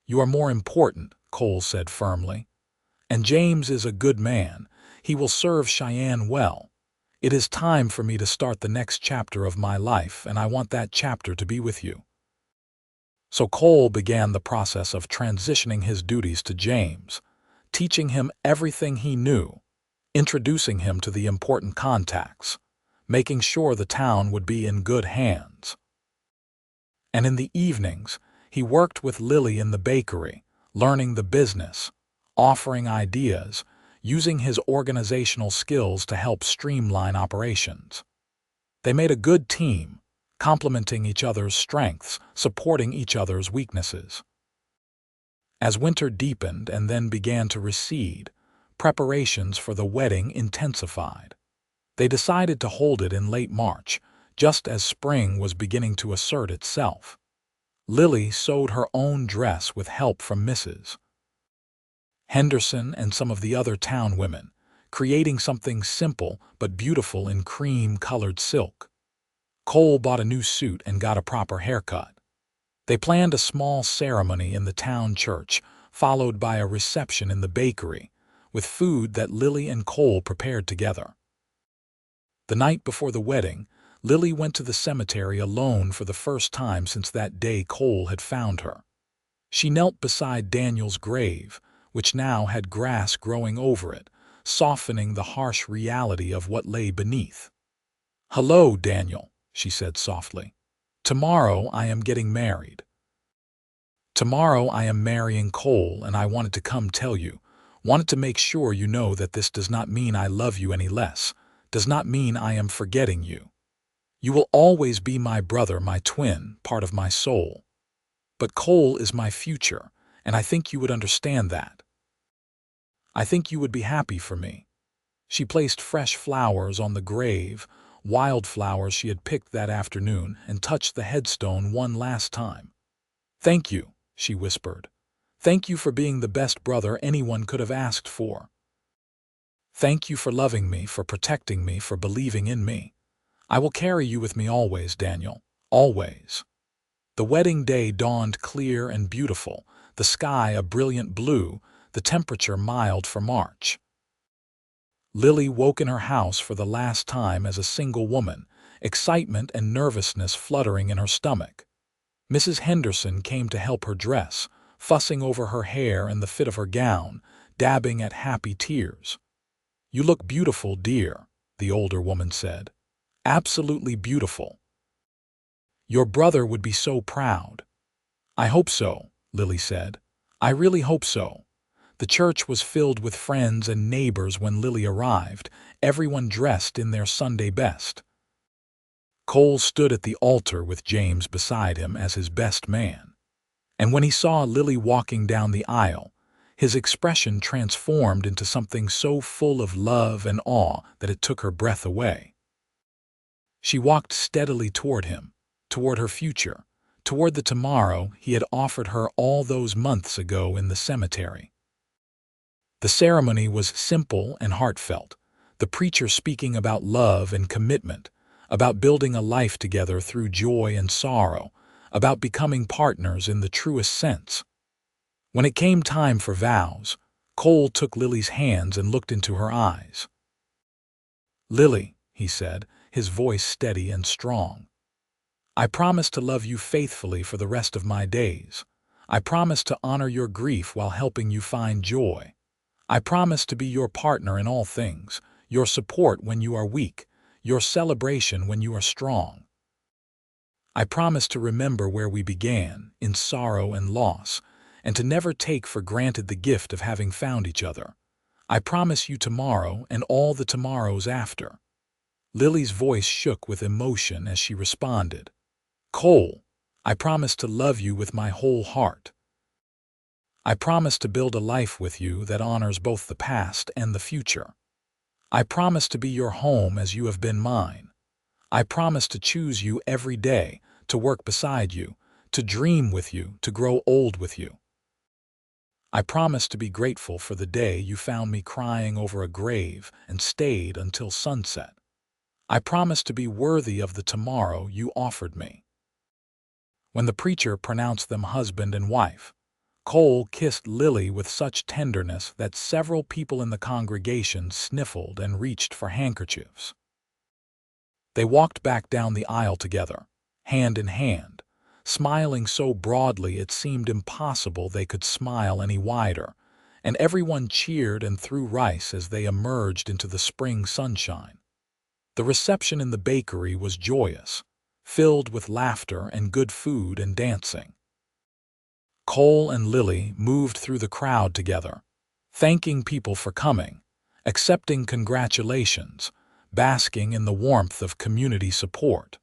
"You are more important," Cole said firmly. "And James is a good man. He will serve Cheyenne well. It is time for me to start the next chapter of my life, and I want that chapter to be with you." So Cole began the process of transitioning his duties to James, teaching him everything he knew, introducing him to the important contacts, making sure the town would be in good hands. And in the evenings, he worked with Lily in the bakery, learning the business, offering ideas, using his organizational skills to help streamline operations. They made a good team, complementing each other's strengths, supporting each other's weaknesses. As winter deepened and then began to recede, preparations for the wedding intensified. They decided to hold it in late March, just as spring was beginning to assert itself. Lily sewed her own dress with help from Mrs. Henderson and some of the other town women, creating something simple but beautiful in cream-colored silk. Cole bought a new suit and got a proper haircut. They planned a small ceremony in the town church, followed by a reception in the bakery, with food that Lily and Cole prepared together. The night before the wedding, Lily went to the cemetery alone for the first time since that day Cole had found her. She knelt beside Daniel's grave, which now had grass growing over it, softening the harsh reality of what lay beneath. "Hello, Daniel," she said softly. "Tomorrow I am getting married. Tomorrow I am marrying Cole, and I wanted to come tell you, wanted to make sure you know that this does not mean I love you any less, does not mean I am forgetting you. You will always be my brother, my twin, part of my soul. But Cole is my future, and I think you would understand that. I think you would be happy for me." She placed fresh flowers on the grave, wildflowers she had picked that afternoon, and touched the headstone one last time. "Thank you," she whispered. "Thank you for being the best brother anyone could have asked for. Thank you for loving me, for protecting me, for believing in me. I will carry you with me always, Daniel, always." The wedding day dawned clear and beautiful, the sky a brilliant blue, the temperature mild for March. Lily woke in her house for the last time as a single woman, excitement and nervousness fluttering in her stomach. Mrs. Henderson came to help her dress, fussing over her hair and the fit of her gown, dabbing at happy tears. "You look beautiful, dear," the older woman said. "Absolutely beautiful. Your brother would be so proud." "I hope so," Lily said. "I really hope so." The church was filled with friends and neighbors when Lily arrived, everyone dressed in their Sunday best. Cole stood at the altar with James beside him as his best man. And when he saw Lily walking down the aisle, his expression transformed into something so full of love and awe that it took her breath away. She walked steadily toward him, toward her future, toward the tomorrow he had offered her all those months ago in the cemetery. The ceremony was simple and heartfelt, the preacher speaking about love and commitment, about building a life together through joy and sorrow, about becoming partners in the truest sense. When it came time for vows, Cole took Lily's hands and looked into her eyes. "Lily," he said, his voice steady and strong, "I promise to love you faithfully for the rest of my days. I promise to honor your grief while helping you find joy. I promise to be your partner in all things, your support when you are weak, your celebration when you are strong. I promise to remember where we began, in sorrow and loss, and to never take for granted the gift of having found each other. I promise you tomorrow and all the tomorrows after." Lily's voice shook with emotion as she responded, "Cole, I promise to love you with my whole heart. I promise to build a life with you that honors both the past and the future. I promise to be your home as you have been mine. I promise to choose you every day, to work beside you, to dream with you, to grow old with you. I promise to be grateful for the day you found me crying over a grave and stayed until sunset. I promise to be worthy of the tomorrow you offered me." When the preacher pronounced them husband and wife, Cole kissed Lily with such tenderness that several people in the congregation sniffled and reached for handkerchiefs. They walked back down the aisle together, hand in hand, smiling so broadly it seemed impossible they could smile any wider, and everyone cheered and threw rice as they emerged into the spring sunshine. The reception in the bakery was joyous, filled with laughter and good food and dancing. Cole and Lily moved through the crowd together, thanking people for coming, accepting congratulations, basking in the warmth of community support.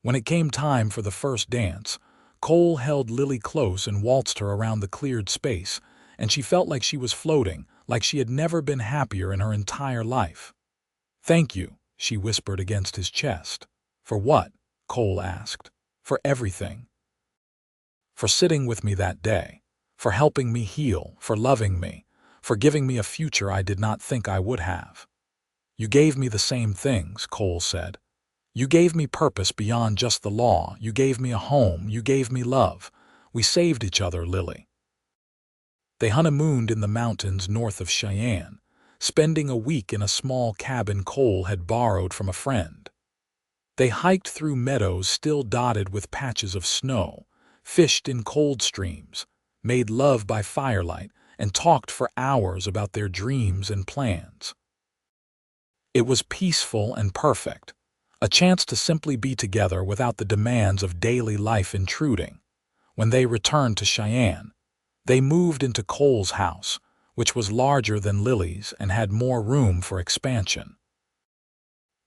When it came time for the first dance, Cole held Lily close and waltzed her around the cleared space, and she felt like she was floating, like she had never been happier in her entire life. "Thank you," she whispered against his chest. "For what?" Cole asked. "For everything. For sitting with me that day, for helping me heal, for loving me, for giving me a future I did not think I would have." "You gave me the same things," Cole said. "You gave me purpose beyond just the law. You gave me a home. You gave me love. We saved each other, Lily." They honeymooned in the mountains north of Cheyenne, spending a week in a small cabin Cole had borrowed from a friend. They hiked through meadows still dotted with patches of snow, fished in cold streams, made love by firelight, and talked for hours about their dreams and plans. It was peaceful and perfect, a chance to simply be together without the demands of daily life intruding. When they returned to Cheyenne, they moved into Cole's house, which was larger than Lily's and had more room for expansion.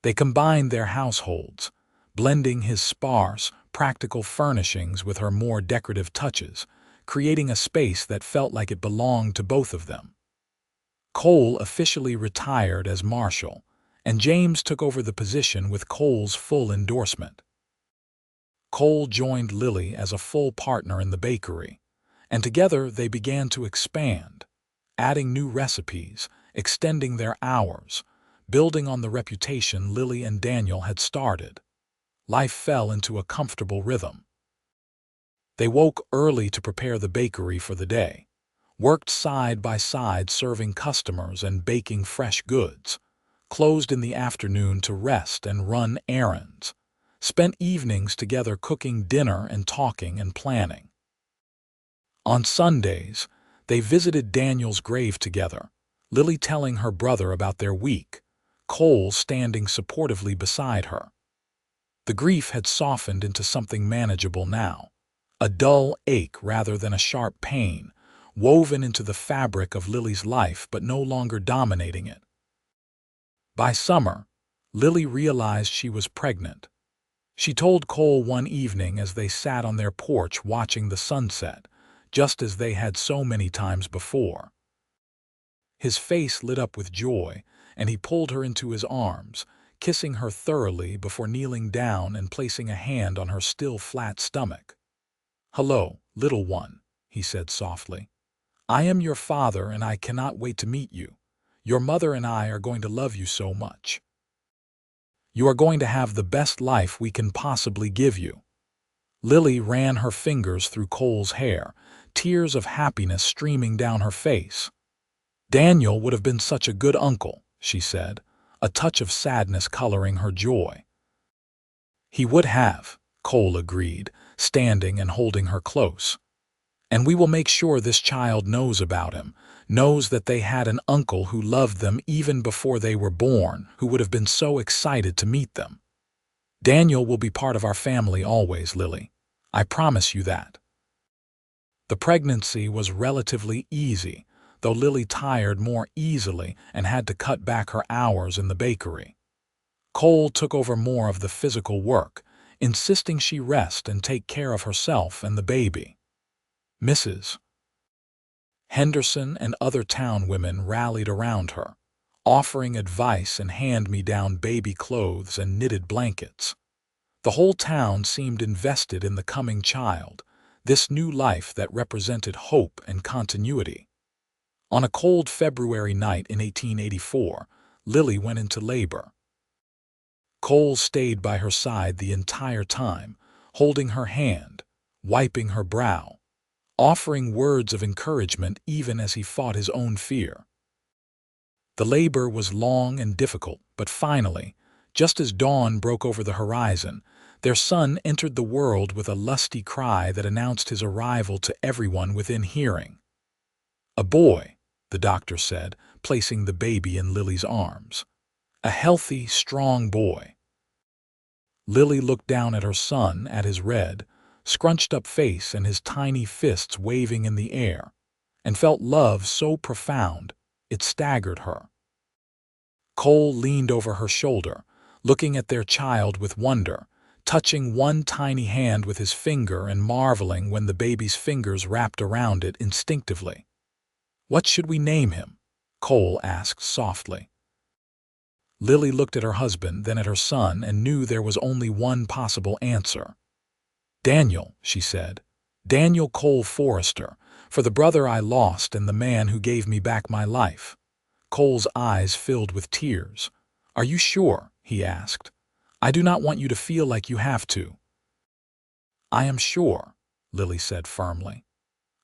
They combined their households, blending his sparse, practical furnishings with her more decorative touches, creating a space that felt like it belonged to both of them. Cole officially retired as Marshal, and James took over the position with Cole's full endorsement. Cole joined Lily as a full partner in the bakery, and together they began to expand, adding new recipes, extending their hours, building on the reputation Lily and Daniel had started. Life fell into a comfortable rhythm. They woke early to prepare the bakery for the day, worked side by side serving customers and baking fresh goods, closed in the afternoon to rest and run errands, spent evenings together cooking dinner and talking and planning. On Sundays, they visited Daniel's grave together, Lily telling her brother about their week, Cole standing supportively beside her. The grief had softened into something manageable now, a dull ache rather than a sharp pain, woven into the fabric of Lily's life but no longer dominating it. By summer, Lily realized she was pregnant. She told Cole one evening as they sat on their porch watching the sunset, just as they had so many times before. His face lit up with joy, and he pulled her into his arms, kissing her thoroughly before kneeling down and placing a hand on her still flat stomach. "Hello, little one," he said softly. "I am your father and I cannot wait to meet you. Your mother and I are going to love you so much. You are going to have the best life we can possibly give you." Lily ran her fingers through Cole's hair, tears of happiness streaming down her face. "Daniel would have been such a good uncle," she said, a touch of sadness coloring her joy. "He would have," Cole agreed, standing and holding her close. "And we will make sure this child knows about him, knows that they had an uncle who loved them even before they were born, who would have been so excited to meet them. Daniel will be part of our family always, Lily. I promise you that." The pregnancy was relatively easy, though Lily tired more easily and had to cut back her hours in the bakery. Cole took over more of the physical work, insisting she rest and take care of herself and the baby. Mrs. Henderson and other town women rallied around her, offering advice and hand-me-down baby clothes and knitted blankets. The whole town seemed invested in the coming child, this new life that represented hope and continuity. On a cold February night in 1884, Lily went into labor. Cole stayed by her side the entire time, holding her hand, wiping her brow, offering words of encouragement even as he fought his own fear. The labor was long and difficult, but finally, just as dawn broke over the horizon, their son entered the world with a lusty cry that announced his arrival to everyone within hearing. "A boy," the doctor said, placing the baby in Lily's arms. "A healthy, strong boy." Lily looked down at her son, at his red, scrunched-up face and his tiny fists waving in the air, and felt love so profound it staggered her. Cole leaned over her shoulder, looking at their child with wonder, touching one tiny hand with his finger and marveling when the baby's fingers wrapped around it instinctively. "What should we name him?" Cole asked softly. Lily looked at her husband, then at her son, and knew there was only one possible answer. "Daniel," she said. "Daniel Cole Forrester, for the brother I lost and the man who gave me back my life." Cole's eyes filled with tears. "Are you sure?" he asked. "I do not want you to feel like you have to." "I am sure," Lily said firmly.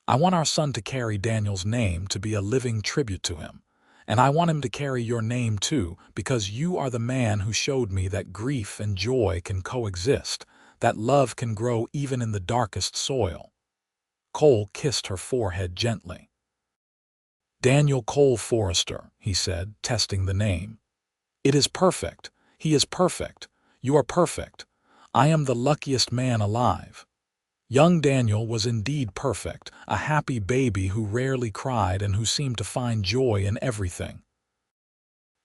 "I want our son to carry Daniel's name, to be a living tribute to him. And I want him to carry your name too, because you are the man who showed me that grief and joy can coexist, that love can grow even in the darkest soil." Cole kissed her forehead gently. "Daniel Cole Forrester," he said, testing the name. "It is perfect. He is perfect. You are perfect. I am the luckiest man alive." Young Daniel was indeed perfect, a happy baby who rarely cried and who seemed to find joy in everything.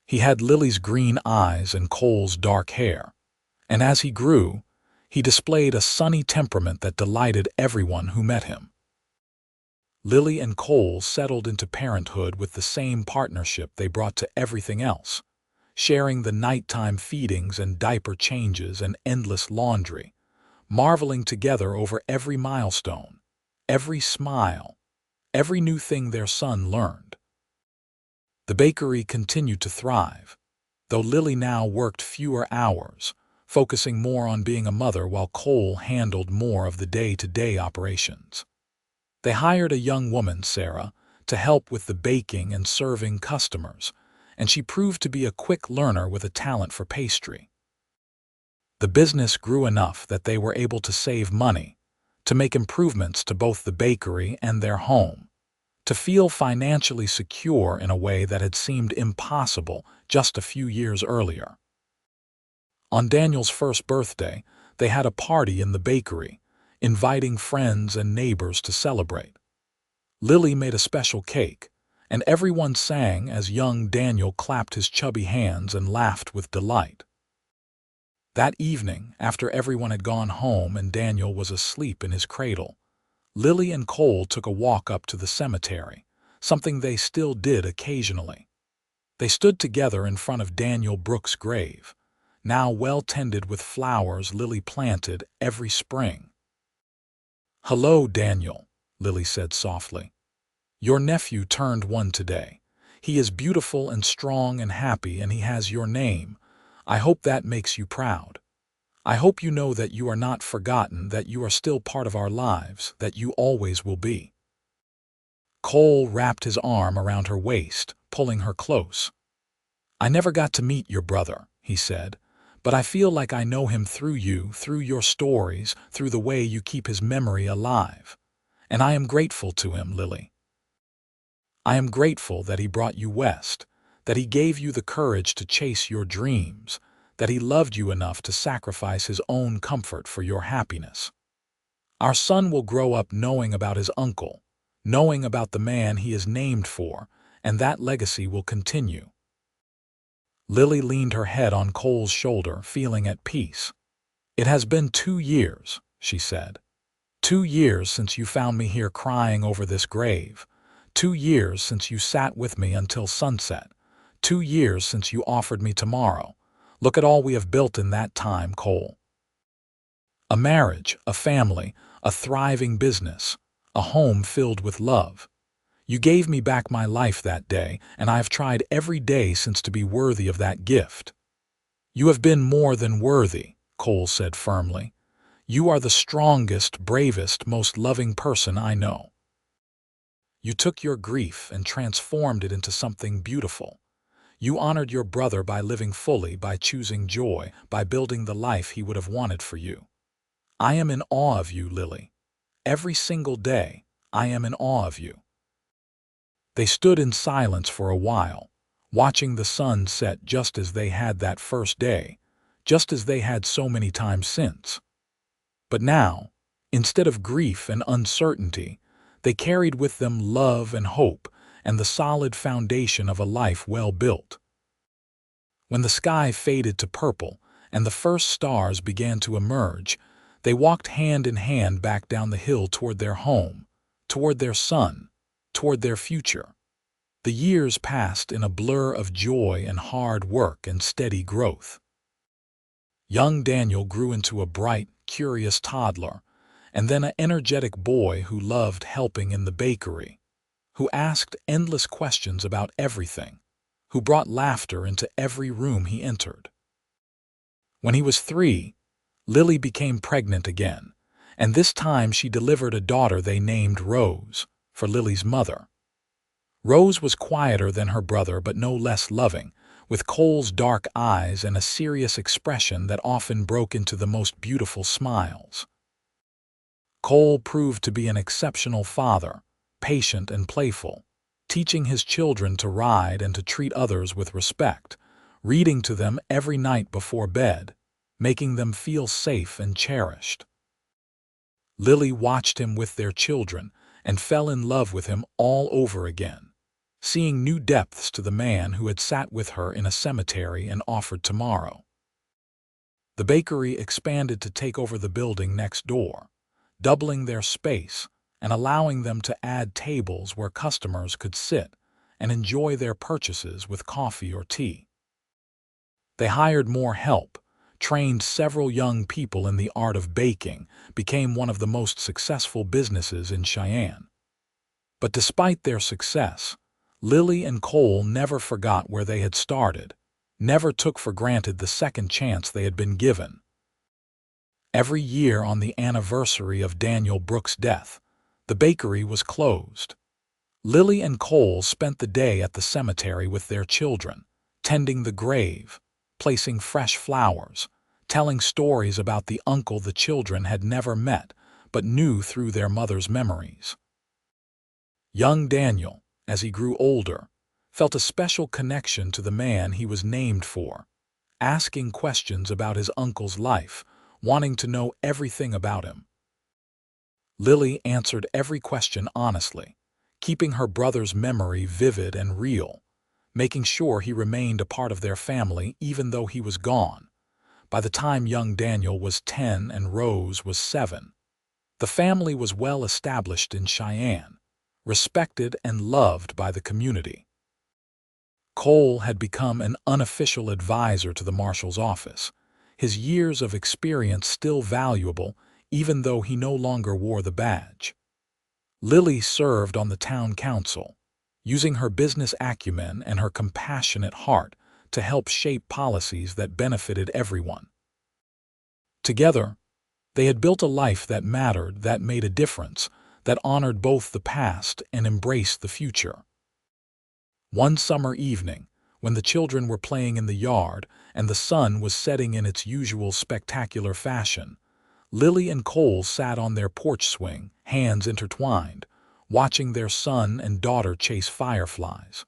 He had Lily's green eyes and Cole's dark hair, and as he grew, he displayed a sunny temperament that delighted everyone who met him. Lily and Cole settled into parenthood with the same partnership they brought to everything else, sharing the nighttime feedings and diaper changes and endless laundry, marveling together over every milestone, every smile, every new thing their son learned. The bakery continued to thrive, though Lily now worked fewer hours, focusing more on being a mother while Cole handled more of the day-to-day operations. They hired a young woman, Sarah, to help with the baking and serving customers, and she proved to be a quick learner with a talent for pastry. The business grew enough that they were able to save money, to make improvements to both the bakery and their home, to feel financially secure in a way that had seemed impossible just a few years earlier. On Daniel's first birthday, they had a party in the bakery, inviting friends and neighbors to celebrate. Lily made a special cake, and everyone sang as young Daniel clapped his chubby hands and laughed with delight. That evening, after everyone had gone home and Daniel was asleep in his cradle, Lily and Cole took a walk up to the cemetery, something they still did occasionally. They stood together in front of Daniel Brooks' grave, now well tended with flowers Lily planted every spring. "Hello, Daniel," Lily said softly. "Your nephew turned 1 today. He is beautiful and strong and happy, and he has your name. I hope that makes you proud. I hope you know that you are not forgotten, that you are still part of our lives, that you always will be." Cole wrapped his arm around her waist, pulling her close. "I never got to meet your brother," he said, "but I feel like I know him through you, through your stories, through the way you keep his memory alive. And I am grateful to him, Lily. I am grateful that he brought you west, that he gave you the courage to chase your dreams, that he loved you enough to sacrifice his own comfort for your happiness. Our son will grow up knowing about his uncle, knowing about the man he is named for, and that legacy will continue." Lily leaned her head on Cole's shoulder, feeling at peace. "It has been 2 years," she said. 2 years since you found me here crying over this grave. 2 years since you sat with me until sunset. 2 years since you offered me tomorrow. Look at all we have built in that time, Cole. A marriage, a family, a thriving business, a home filled with love. You gave me back my life that day, and I have tried every day since to be worthy of that gift." "You have been more than worthy," Cole said firmly. "You are the strongest, bravest, most loving person I know. You took your grief and transformed it into something beautiful. You honored your brother by living fully, by choosing joy, by building the life he would have wanted for you. I am in awe of you, Lily. Every single day, I am in awe of you." They stood in silence for a while, watching the sun set just as they had that first day, just as they had so many times since. But now, instead of grief and uncertainty, they carried with them love and hope and the solid foundation of a life well built. When the sky faded to purple and the first stars began to emerge, they walked hand in hand back down the hill toward their home, toward their son, toward their future. The years passed in a blur of joy and hard work and steady growth. Young Daniel grew into a bright, curious toddler, and then an energetic boy who loved helping in the bakery, who asked endless questions about everything, who brought laughter into every room he entered. When he was 3, Lily became pregnant again, and this time she delivered a daughter they named Rose, for Lily's mother. Rose was quieter than her brother but no less loving, with Cole's dark eyes and a serious expression that often broke into the most beautiful smiles. Cole proved to be an exceptional father, patient and playful, teaching his children to ride and to treat others with respect, reading to them every night before bed, making them feel safe and cherished. Lily watched him with their children and fell in love with him all over again, seeing new depths to the man who had sat with her in a cemetery and offered tomorrow. The bakery expanded to take over the building next door, doubling their space and allowing them to add tables where customers could sit and enjoy their purchases with coffee or tea. They hired more help, trained several young people in the art of baking, became one of the most successful businesses in Cheyenne. But despite their success, Lily and Cole never forgot where they had started, never took for granted the second chance they had been given. Every year on the anniversary of Daniel Brooks' death, the bakery was closed. Lily and Cole spent the day at the cemetery with their children, tending the grave, placing fresh flowers, telling stories about the uncle the children had never met but knew through their mother's memories. Young Daniel, as he grew older, felt a special connection to the man he was named for, asking questions about his uncle's life, wanting to know everything about him. Lily answered every question honestly, keeping her brother's memory vivid and real, making sure he remained a part of their family even though he was gone. By the time young Daniel was 10 and Rose was 7, the family was well established in Cheyenne, respected and loved by the community. Cole had become an unofficial advisor to the marshal's office, his years of experience still valuable even though he no longer wore the badge. Lily served on the town council, using her business acumen and her compassionate heart to help shape policies that benefited everyone. Together, they had built a life that mattered, that made a difference, that honored both the past and embraced the future. One summer evening, when the children were playing in the yard and the sun was setting in its usual spectacular fashion, Lily and Cole sat on their porch swing, hands intertwined, watching their son and daughter chase fireflies.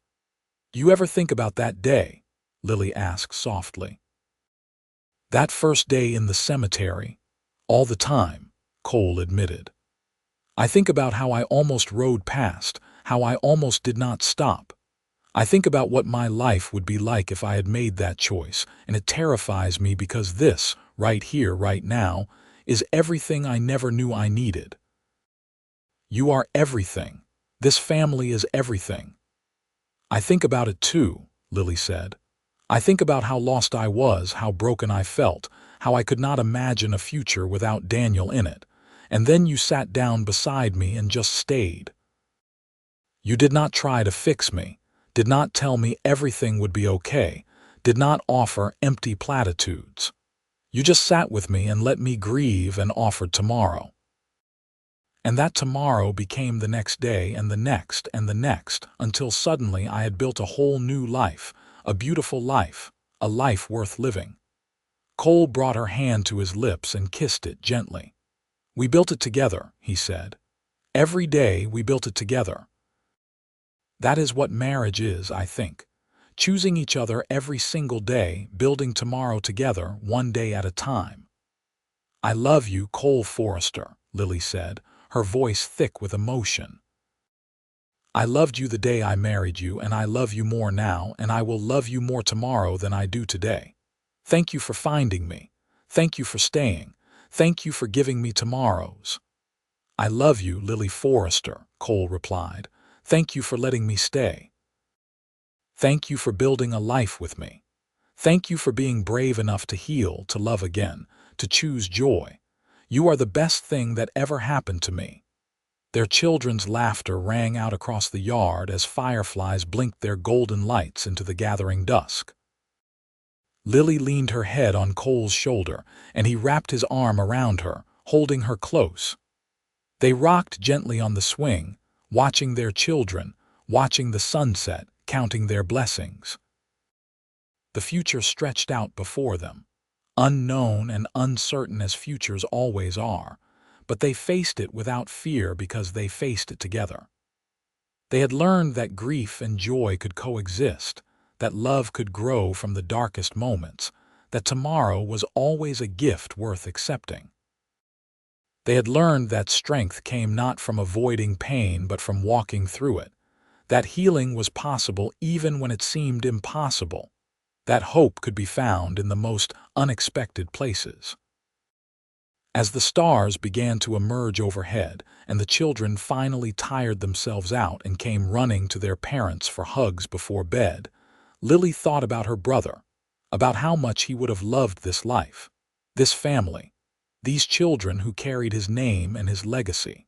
"Do you ever think about that day?" Lily asked softly. "That first day in the cemetery, all the time," Cole admitted. "I think about how I almost rode past, how I almost did not stop. I think about what my life would be like if I had made that choice, and it terrifies me because this, right here, right now, is everything I never knew I needed." "You are everything. This family is everything." "I think about it too," Lily said. "I think about how lost I was, how broken I felt, how I could not imagine a future without Daniel in it. And then you sat down beside me and just stayed. You did not try to fix me, did not tell me everything would be okay, did not offer empty platitudes. You just sat with me and let me grieve and offered tomorrow. And that tomorrow became the next day and the next and the next, until suddenly I had built a whole new life, a beautiful life, a life worth living." Cole brought her hand to his lips and kissed it gently. "We built it together," he said. "Every day we built it together. That is what marriage is, I think. Choosing each other every single day, building tomorrow together, one day at a time." "I love you, Cole Forrester," Lily said, her voice thick with emotion. "I loved you the day I married you, and I love you more now, and I will love you more tomorrow than I do today. Thank you for finding me. Thank you for staying. Thank you for giving me tomorrows." "I love you, Lily Forrester," Cole replied. "Thank you for letting me stay. Thank you for building a life with me. Thank you for being brave enough to heal, to love again, to choose joy. You are the best thing that ever happened to me." Their children's laughter rang out across the yard as fireflies blinked their golden lights into the gathering dusk. Lily leaned her head on Cole's shoulder, and he wrapped his arm around her, holding her close. They rocked gently on the swing, watching their children, watching the sunset, counting their blessings. The future stretched out before them, unknown and uncertain as futures always are, but they faced it without fear because they faced it together. They had learned that grief and joy could coexist, that love could grow from the darkest moments, that tomorrow was always a gift worth accepting. They had learned that strength came not from avoiding pain but from walking through it, that healing was possible even when it seemed impossible, that hope could be found in the most unexpected places. As the stars began to emerge overhead and the children finally tired themselves out and came running to their parents for hugs before bed, Lily thought about her brother, about how much he would have loved this life, this family, these children who carried his name and his legacy.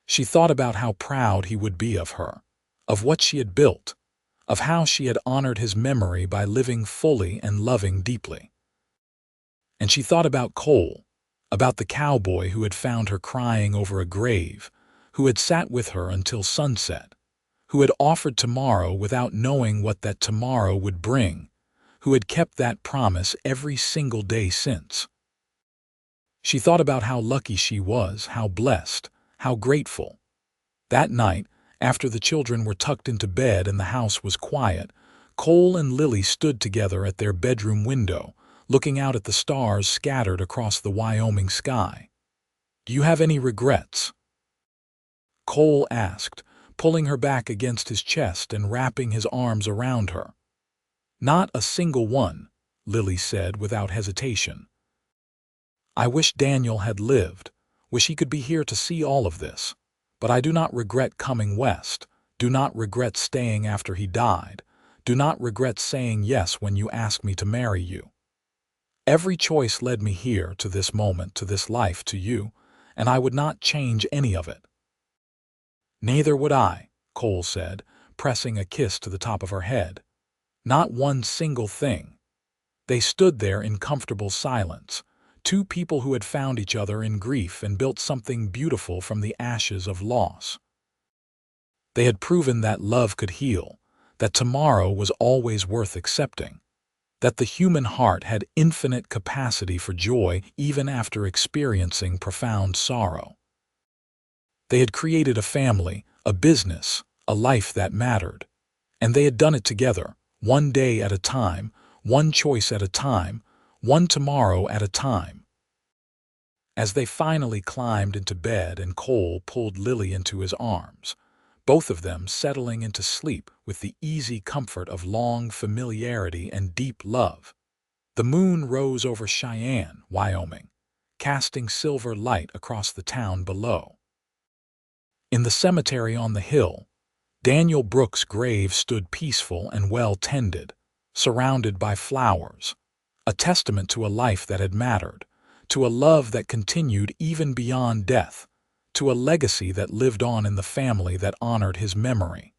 She thought about how proud he would be of her, of what she had built, of how she had honored his memory by living fully and loving deeply. And she thought about Cole, about the cowboy who had found her crying over a grave, who had sat with her until sunset, who had offered tomorrow without knowing what that tomorrow would bring, who had kept that promise every single day since. She thought about how lucky she was, how blessed, how grateful. That night, after the children were tucked into bed and the house was quiet, Cole and Lily stood together at their bedroom window, looking out at the stars scattered across the Wyoming sky. "Do you have any regrets?" Cole asked, pulling her back against his chest and wrapping his arms around her. "Not a single one," Lily said without hesitation. "I wish Daniel had lived, wish he could be here to see all of this. But I do not regret coming west, do not regret staying after he died, do not regret saying yes when you asked me to marry you. Every choice led me here, to this moment, to this life, to you, and I would not change any of it." "Neither would I," Cole said, pressing a kiss to the top of her head. "Not one single thing." They stood there in comfortable silence, two people who had found each other in grief and built something beautiful from the ashes of loss. They had proven that love could heal, that tomorrow was always worth accepting, that the human heart had infinite capacity for joy even after experiencing profound sorrow. They had created a family, a business, a life that mattered. And they had done it together, one day at a time, one choice at a time, one tomorrow at a time. As they finally climbed into bed and Cole pulled Lily into his arms, both of them settling into sleep with the easy comfort of long familiarity and deep love, the moon rose over Cheyenne, Wyoming, casting silver light across the town below. In the cemetery on the hill, Daniel Brooks' grave stood peaceful and well-tended, surrounded by flowers, a testament to a life that had mattered, to a love that continued even beyond death, to a legacy that lived on in the family that honored his memory.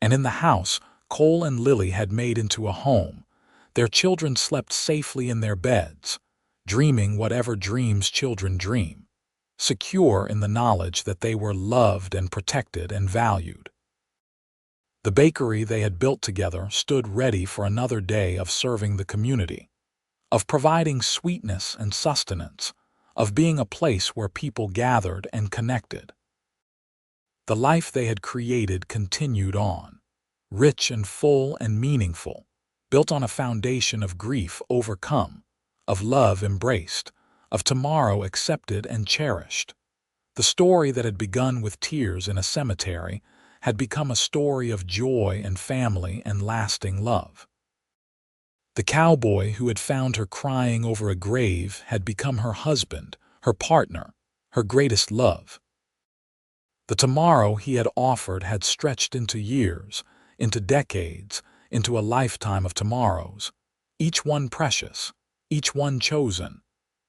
And in the house Cole and Lily had made into a home, their children slept safely in their beds, dreaming whatever dreams children dream, secure in the knowledge that they were loved and protected and valued. The bakery they had built together stood ready for another day of serving the community, of providing sweetness and sustenance, of being a place where people gathered and connected. The life they had created continued on, rich and full and meaningful, built on a foundation of grief overcome, of love embraced, of tomorrow accepted and cherished. The story that had begun with tears in a cemetery had become a story of joy and family and lasting love. The cowboy who had found her crying over a grave had become her husband, her partner, her greatest love. The tomorrow he had offered had stretched into years, into decades, into a lifetime of tomorrows, each one precious, each one chosen,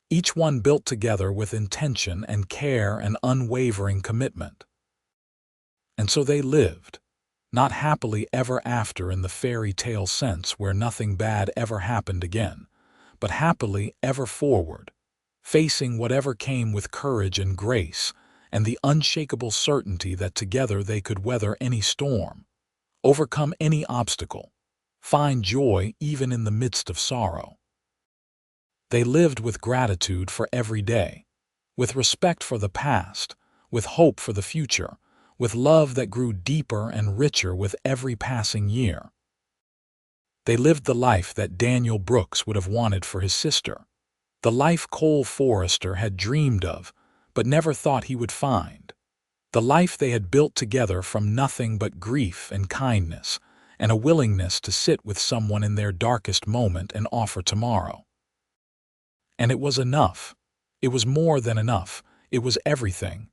each one built together with intention and care and unwavering commitment. And so they lived, not happily ever after in the fairy tale sense where nothing bad ever happened again, but happily ever forward, facing whatever came with courage and grace and the unshakable certainty that together they could weather any storm, overcome any obstacle, find joy even in the midst of sorrow. They lived with gratitude for every day, with respect for the past, with hope for the future, with love that grew deeper and richer with every passing year. They lived the life that Daniel Brooks would have wanted for his sister, the life Cole Forrester had dreamed of but never thought he would find, the life they had built together from nothing but grief and kindness and a willingness to sit with someone in their darkest moment and offer tomorrow. And it was enough. It was more than enough. It was everything.